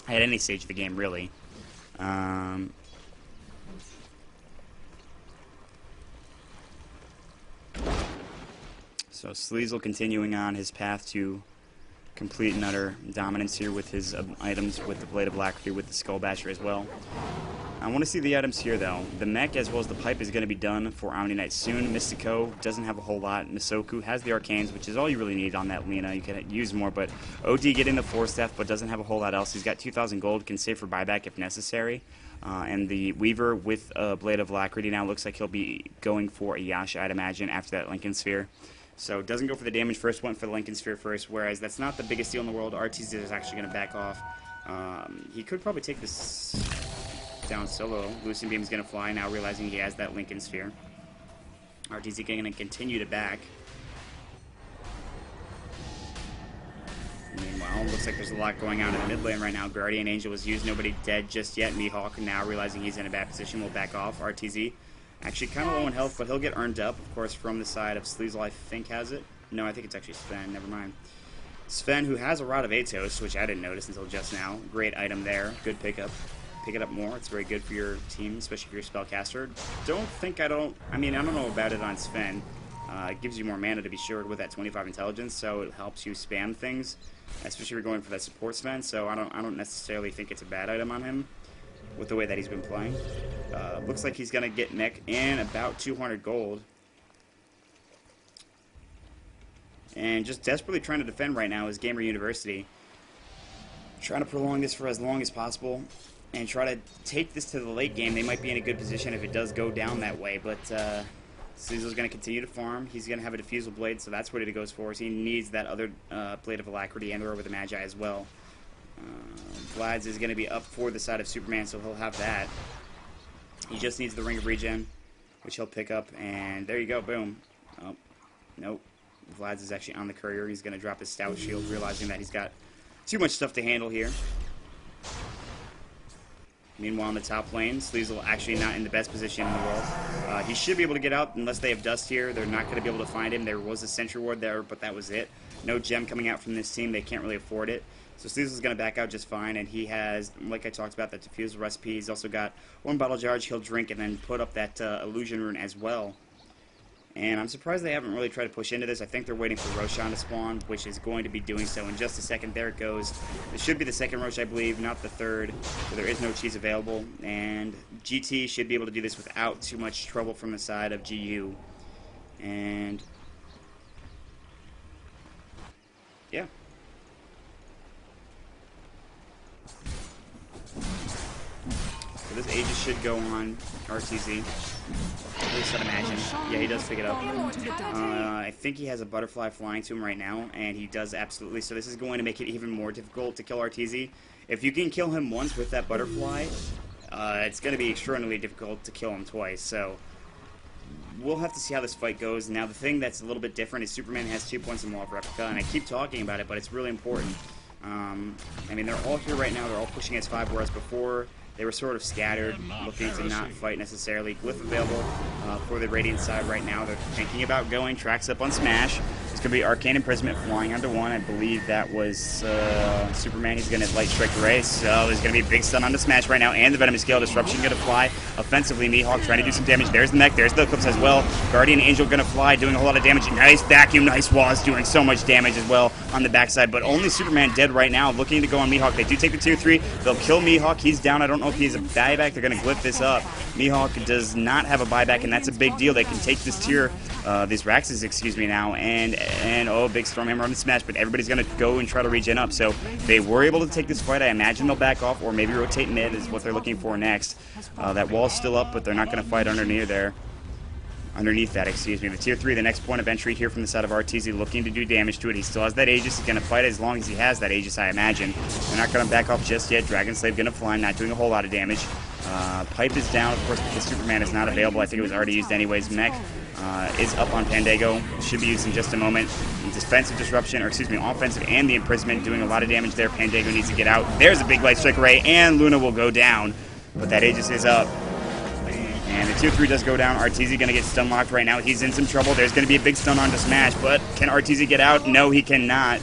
at any stage of the game, really. So Sleazel continuing on his path to complete and utter dominance here with his items, with the Blade of Alacrity, with the Skull Basher as well. I want to see the items here, though. The mech as well as the pipe is going to be done for Omni Knight soon. Mystico doesn't have a whole lot. Misoku has the Arcanes, which is all you really need on that Lena. You can use more, but OD getting the Force Theft, but doesn't have a whole lot else. He's got 2,000 gold, can save for buyback if necessary. And the Weaver with a Blade of Alacrity now looks like he'll be going for a Yasha, I'd imagine, after that Lincoln Sphere. So doesn't go for the damage first, went for the Lincoln Sphere first, whereas that's not the biggest deal in the world. RTZ is actually going to back off. He could probably take this down solo. Lucent Beam is going to fly now, realizing he has that Lincoln Sphere. RTZ going to continue to back. Meanwhile, looks like there's a lot going on in the mid lane right now. Guardian Angel was used, nobody dead just yet. Mihawk now realizing he's in a bad position will back off. RTZ actually kind of low in health, but he'll get earned up, of course, from the side of Sleazel, I think, has it. No, I think it's actually Sven, never mind. Sven, who has a Rod of Atos, which I didn't notice until just now. Great item there, good pickup. Pick it up more, it's very good for your team, especially if you're a spellcaster. I don't know about it on Sven. It gives you more mana to be sure with that 25 intelligence, so it helps you spam things, especially if you're going for that support Sven, so I don't necessarily think it's a bad item on him with the way that he's been playing. Looks like he's going to get mech in about 200 gold. And just desperately trying to defend right now is Gamer University. Trying to prolong this for as long as possible and try to take this to the late game. They might be in a good position if it does go down that way, but Sleazel's going to continue to farm. He's going to have a Diffusal Blade, so that's what he goes for. So he needs that other Blade of Alacrity and Roar with the Magi as well. Vlad's is going to be up for the side of Superman, so he'll have that. He just needs the Ring of Regen, which he'll pick up, and there you go, boom. Oh, nope. Vlad's is actually on the courier. He's going to drop his Stout Shield, realizing that he's got too much stuff to handle here. Meanwhile, in the top lane, Sleazel actually not in the best position in the world. He should be able to get out unless they have Dust here. They're not going to be able to find him. There was a Sentry Ward there, but that was it. No gem coming out from this team. They can't really afford it. So Sleazel's going to back out just fine, and he has, like I talked about, that Diffusal recipe. He's also got one Bottle Charge he'll drink and then put up that Illusion Rune as well. And I'm surprised they haven't really tried to push into this. I think they're waiting for Roshan to spawn, which is going to be doing so in just a second. There it goes. This should be the second Rosh, I believe, not the third. So there is no cheese available. And GT should be able to do this without too much trouble from the side of GU. And yeah. So this Aegis should go on RTZ. At least I'd imagine. Yeah, he does pick it up. I think he has a Butterfly flying to him right now, and he does absolutely. So this is going to make it even more difficult to kill RTZ. If you can kill him once with that Butterfly, it's going to be extraordinarily difficult to kill him twice. So we'll have to see how this fight goes. Now, the thing that's a little bit different is Superman has 2 points in Law of Replica, and I keep talking about it, but it's really important. I mean, they're all here right now. They're all pushing S5, whereas before they were sort of scattered, looking to not fight necessarily. Glyph available for the Radiant side right now. They're thinking about going tracks up on Smash. It's going to be Arcane Imprisonment flying onto one. I believe that was Superman. He's going to Light Strike Ray. So there's going to be a big stun onto Smash right now. And the Venomous Scale Disruption going to fly offensively. Mihawk trying to do some damage. There's the mech. There's the Eclipse as well. Guardian Angel going to fly, doing a whole lot of damage. Nice vacuum. Nice Waz doing so much damage as well on the backside. But only Superman dead right now. Looking to go on Mihawk. They do take the tier 3. They'll kill Mihawk. He's down. I don't know if he's a buyback. They're going to glyph this up. Mihawk does not have a buyback, and that's a big deal. They can take this tier, these Raxes, excuse me, now, and oh, big Stormhammer on the Smash, but everybody's going to go and try to regen up. So they were able to take this fight. I imagine they'll back off, or maybe rotate mid is what they're looking for next. That wall's still up, but they're not going to fight underneath there. Underneath that, excuse me. The tier 3, the next point of entry here from the side of RTZ, looking to do damage to it. He still has that Aegis. He's going to fight as long as he has that Aegis, I imagine. They're not going to back off just yet. Dragon Slave going to fly, not doing a whole lot of damage. Pipe is down, of course, because Superman is not available. I think it was already used anyways. Mech is up on Pandago. Should be used in just a moment. Defensive Disruption, or excuse me, offensive and the Imprisonment, doing a lot of damage there. Pandago needs to get out. There's a big Light Strike Ray, and Luna will go down. But that Aegis is up. And the tier 3 does go down. RTZ going to get stun locked right now. He's in some trouble. There's going to be a big stun on to Smash, but can RTZ get out? No, he cannot.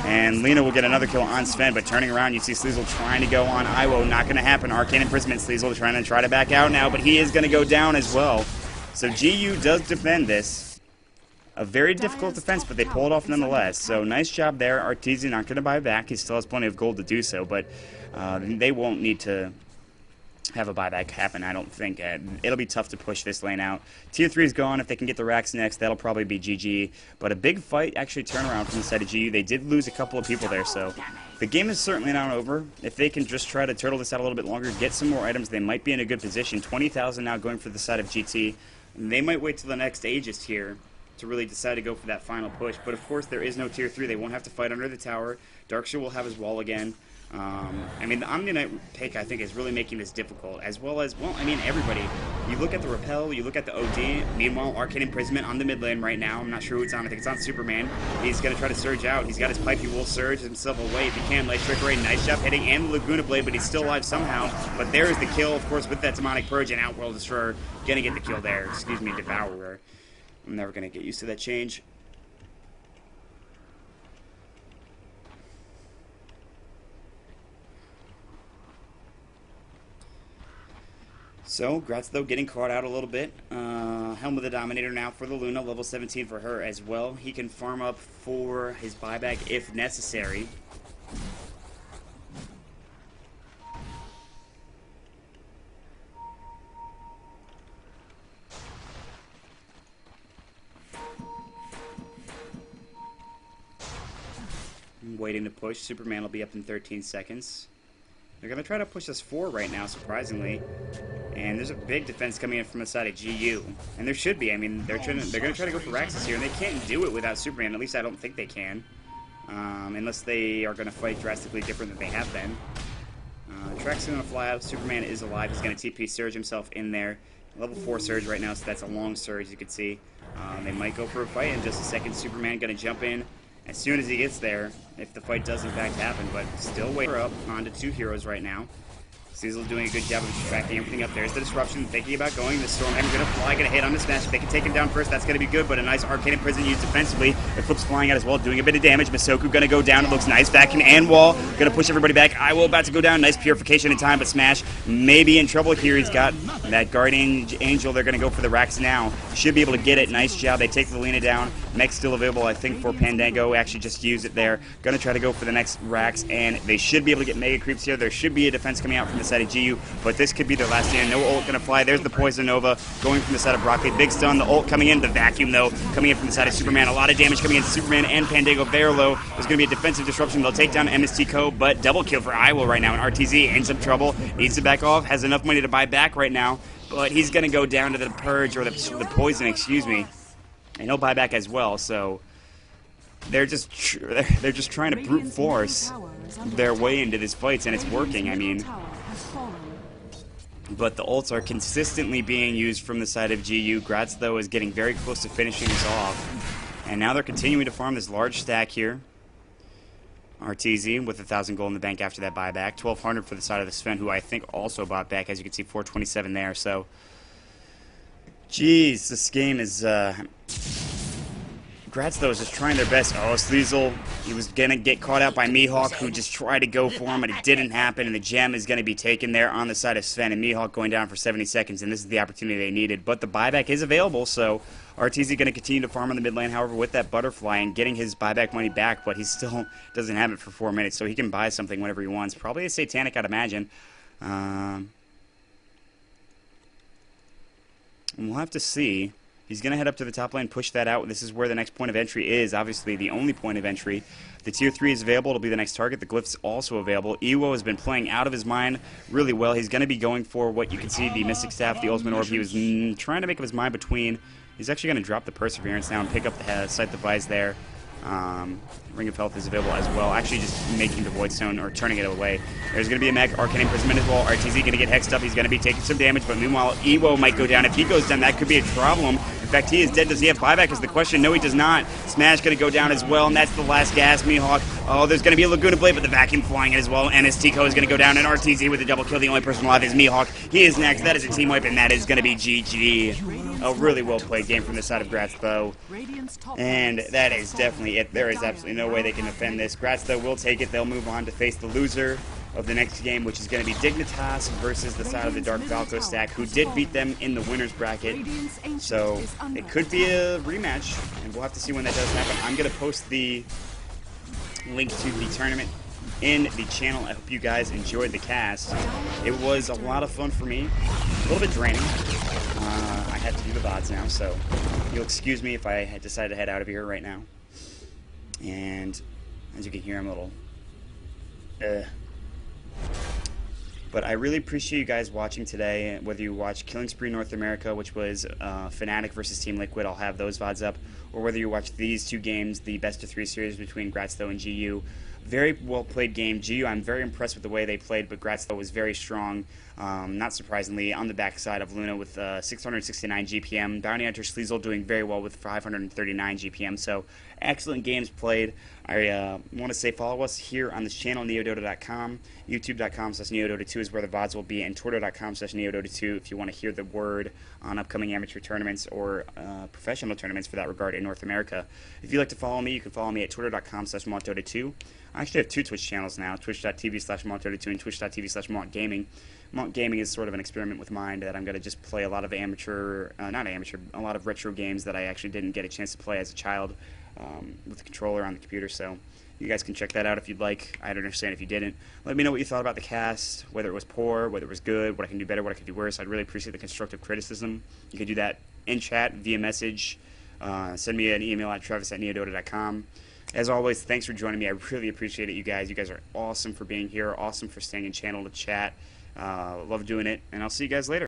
And Lena will get another kill on Sven, but turning around, you see Sleazel trying to go on Iwo. Not going to happen. Arcane Imprisonment. Sleazel try to back out now, but he is going to go down as well. So GU does defend this. A very difficult defense, but they pull it off nonetheless. So nice job there. RTZ not going to buy back. He still has plenty of gold to do so, but they won't need to have a buyback happen, I don't think. It'll be tough to push this lane out. Tier 3 is gone. If they can get the racks next, that'll probably be GG. But a big fight, actually, turnaround from the side of GU. They did lose a couple of people there, so the game is certainly not over. If they can just try to turtle this out a little bit longer, get some more items, they might be in a good position. 20,000 now going for the side of GT. They might wait till the next Aegis here to really decide to go for that final push. But, of course, there is no Tier 3. They won't have to fight under the tower. Darkseer will have his wall again. I mean, the Omni-Knight pick, I think, is really making this difficult, as well as, well, I mean, everybody. You look at the Repel, you look at the OD, meanwhile, Arcane Imprisonment on the mid lane right now. I'm not sure who it's on. I think it's on Superman. He's going to try to surge out. He's got his pipe. He will surge himself away if he can. Light Strike Ray, nice job hitting, and the Laguna Blade, but he's still alive somehow. But there is the kill, of course, with that Demonic Purge and Outworld Destroyer. Going to get the kill there. Excuse me, Devourer. I'm never going to get used to that change. So, Grats Tho getting caught out a little bit. Helm of the Dominator now for the Luna, level 17 for her as well. He can farm up for his buyback if necessary. I'm waiting to push. Superman will be up in 13 seconds. They're going to try to push us 4 right now, surprisingly. And there's a big defense coming in from the side of GU, and there should be. I mean, they're going to try to go for Raxus here, and they can't do it without Superman. At least I don't think they can, unless they are going to fight drastically different than they have been. Track's going to fly out. Superman is alive. He's going to TP Surge himself in there. Level 4 Surge right now, so that's a long Surge, you can see. They might go for a fight in just a second. Superman going to jump in as soon as he gets there, if the fight does in fact happen, but still wait up onto 2 heroes right now. Cecil's doing a good job of distracting everything up. There's the disruption, thinking about going. The Stormhammer's going to fly, going to hit on the smash. If they can take him down first, that's going to be good, but a nice Arcane Imprison used defensively. It flips flying out as well, doing a bit of damage. Masoku going to go down. It looks nice. Vacuum and wall. Going to push everybody back. Iwo about to go down. Nice purification in time, but Smash may be in trouble here. He's got that Guardian Angel. They're going to go for the Rax now. Should be able to get it. Nice job. They take the Lena down. Mech's still available, I think, for Pandango. Actually just used it there. Going to try to go for the next Rax, and they should be able to get Mega Creeps here. There should be a defense coming out from the side of GU, but this could be their last stand. No ult going to fly. There's the Poison Nova going from the side of Broccoli. Big stun. The ult coming in. The Vacuum, though, coming in from the side of Superman. A lot of damage coming in. Superman and Pandango very low. There's going to be a defensive disruption. They'll take down MST Co, but double kill for Iwo right now. And RTZ in some trouble. Needs to back off. Has enough money to buy back right now, but he's going to go down to the Purge, or the Poison, excuse me. And he'll buy back as well, so they're just trying to brute force their way into these fights, and it's working. I mean, but the ults are consistently being used from the side of GU. Grats Tho is getting very close to finishing this off, and now they're continuing to farm this large stack here. RTZ with 1,000 gold in the bank after that buyback. 1,200 for the side of the Sven, who I think also bought back. As you can see, 427 there. So, jeez, this game is. Grats Tho is just trying their best. Oh, Sleazel, he was going to get caught out by Mihawk, who just tried to go for him, but it didn't happen, and the gem is going to be taken there on the side of Sven, and Mihawk going down for 70 seconds, and this is the opportunity they needed. But the buyback is available, so RTZ going to continue to farm on the mid lane, however, with that Butterfly and getting his buyback money back, but he still doesn't have it for 4 minutes, so he can buy something whenever he wants. Probably a Satanic, I'd imagine. And we'll have to see. He's going to head up to the top lane, push that out. This is where the next point of entry is, obviously the only point of entry. The tier 3 is available. It'll be the next target. The Glyph's also available. Iwo has been playing out of his mind really well. He's going to be going for what you can see, the Mystic Staff, the Ultimate Orb. He was trying to make up his mind between. He's actually going to drop the Perseverance now and pick up the Sight the Vise there. Ring of Health is available as well. Actually just making the Void Stone or turning it away. There's going to be a mech. Arcane Imprisonment as well. RTZ going to get hexed up. He's going to be taking some damage, but meanwhile, Iwo might go down. If he goes down, that could be a problem. In fact, he is dead. Does he have buyback is the question. No, he does not. Smash going to go down as well, and that's the last gas. Mihawk. Oh, there's going to be a Laguna Blade, but the Vacuum flying in as well. NST Co is going to go down, and RTZ with a double kill. The only person alive is Mihawk. He is next. That is a team wipe, and that is going to be GG. A really well-played game from the side of Grats Tho. And that is definitely it. There is absolutely no way they can defend this. Grats Tho will take it. They'll move on to face the loser of the next game, which is going to be Dignitas versus the side of the Dark Falco stack, who did beat them in the winner's bracket. So it could be a rematch, and we'll have to see when that does happen. I'm going to post the link to the tournament in the channel. I hope you guys enjoyed the cast. It was a lot of fun for me. A little bit draining. I have to do the VODs now, so you'll excuse me if I had decided to head out of here right now. And as you can hear, I'm a little but I really appreciate you guys watching today. Whether you watch Killing Spree North America, which was Fnatic versus Team Liquid, I'll have those VODs up, or whether you watch these two games, the best of 3 series between Grats Tho and GU. Very well played game. GU, I'm very impressed with the way they played, but Grats Tho was very strong. Not surprisingly, on the backside of Luna with 669 GPM. Bounty Hunter Sleazel doing very well with 539 GPM. So excellent games played. I want to say follow us here on this channel, neodota.com. YouTube.com/neodota2 is where the VODs will be, and Twitter.com/neodota2 if you want to hear the word on upcoming amateur tournaments or professional tournaments for that regard in North America. If you'd like to follow me, you can follow me at Twitter.com/MautDota2. I actually have 2 Twitch channels now, Twitch.tv/MautDota2 and Twitch.tv/MautGaming. Maut Gaming is sort of an experiment with mine that I'm going to just play a lot of a lot of retro games that I actually didn't get a chance to play as a child with the controller on the computer, so you guys can check that out if you'd like. I'd understand if you didn't. Let me know what you thought about the cast, whether it was poor, whether it was good, what I can do better, what I can do worse. I'd really appreciate the constructive criticism. You can do that in chat, via message. Send me an email at travis@neodota.com. As always, thanks for joining me. I really appreciate it, you guys. You guys are awesome for being here, awesome for staying in channel to chat. Love doing it, and I'll see you guys later.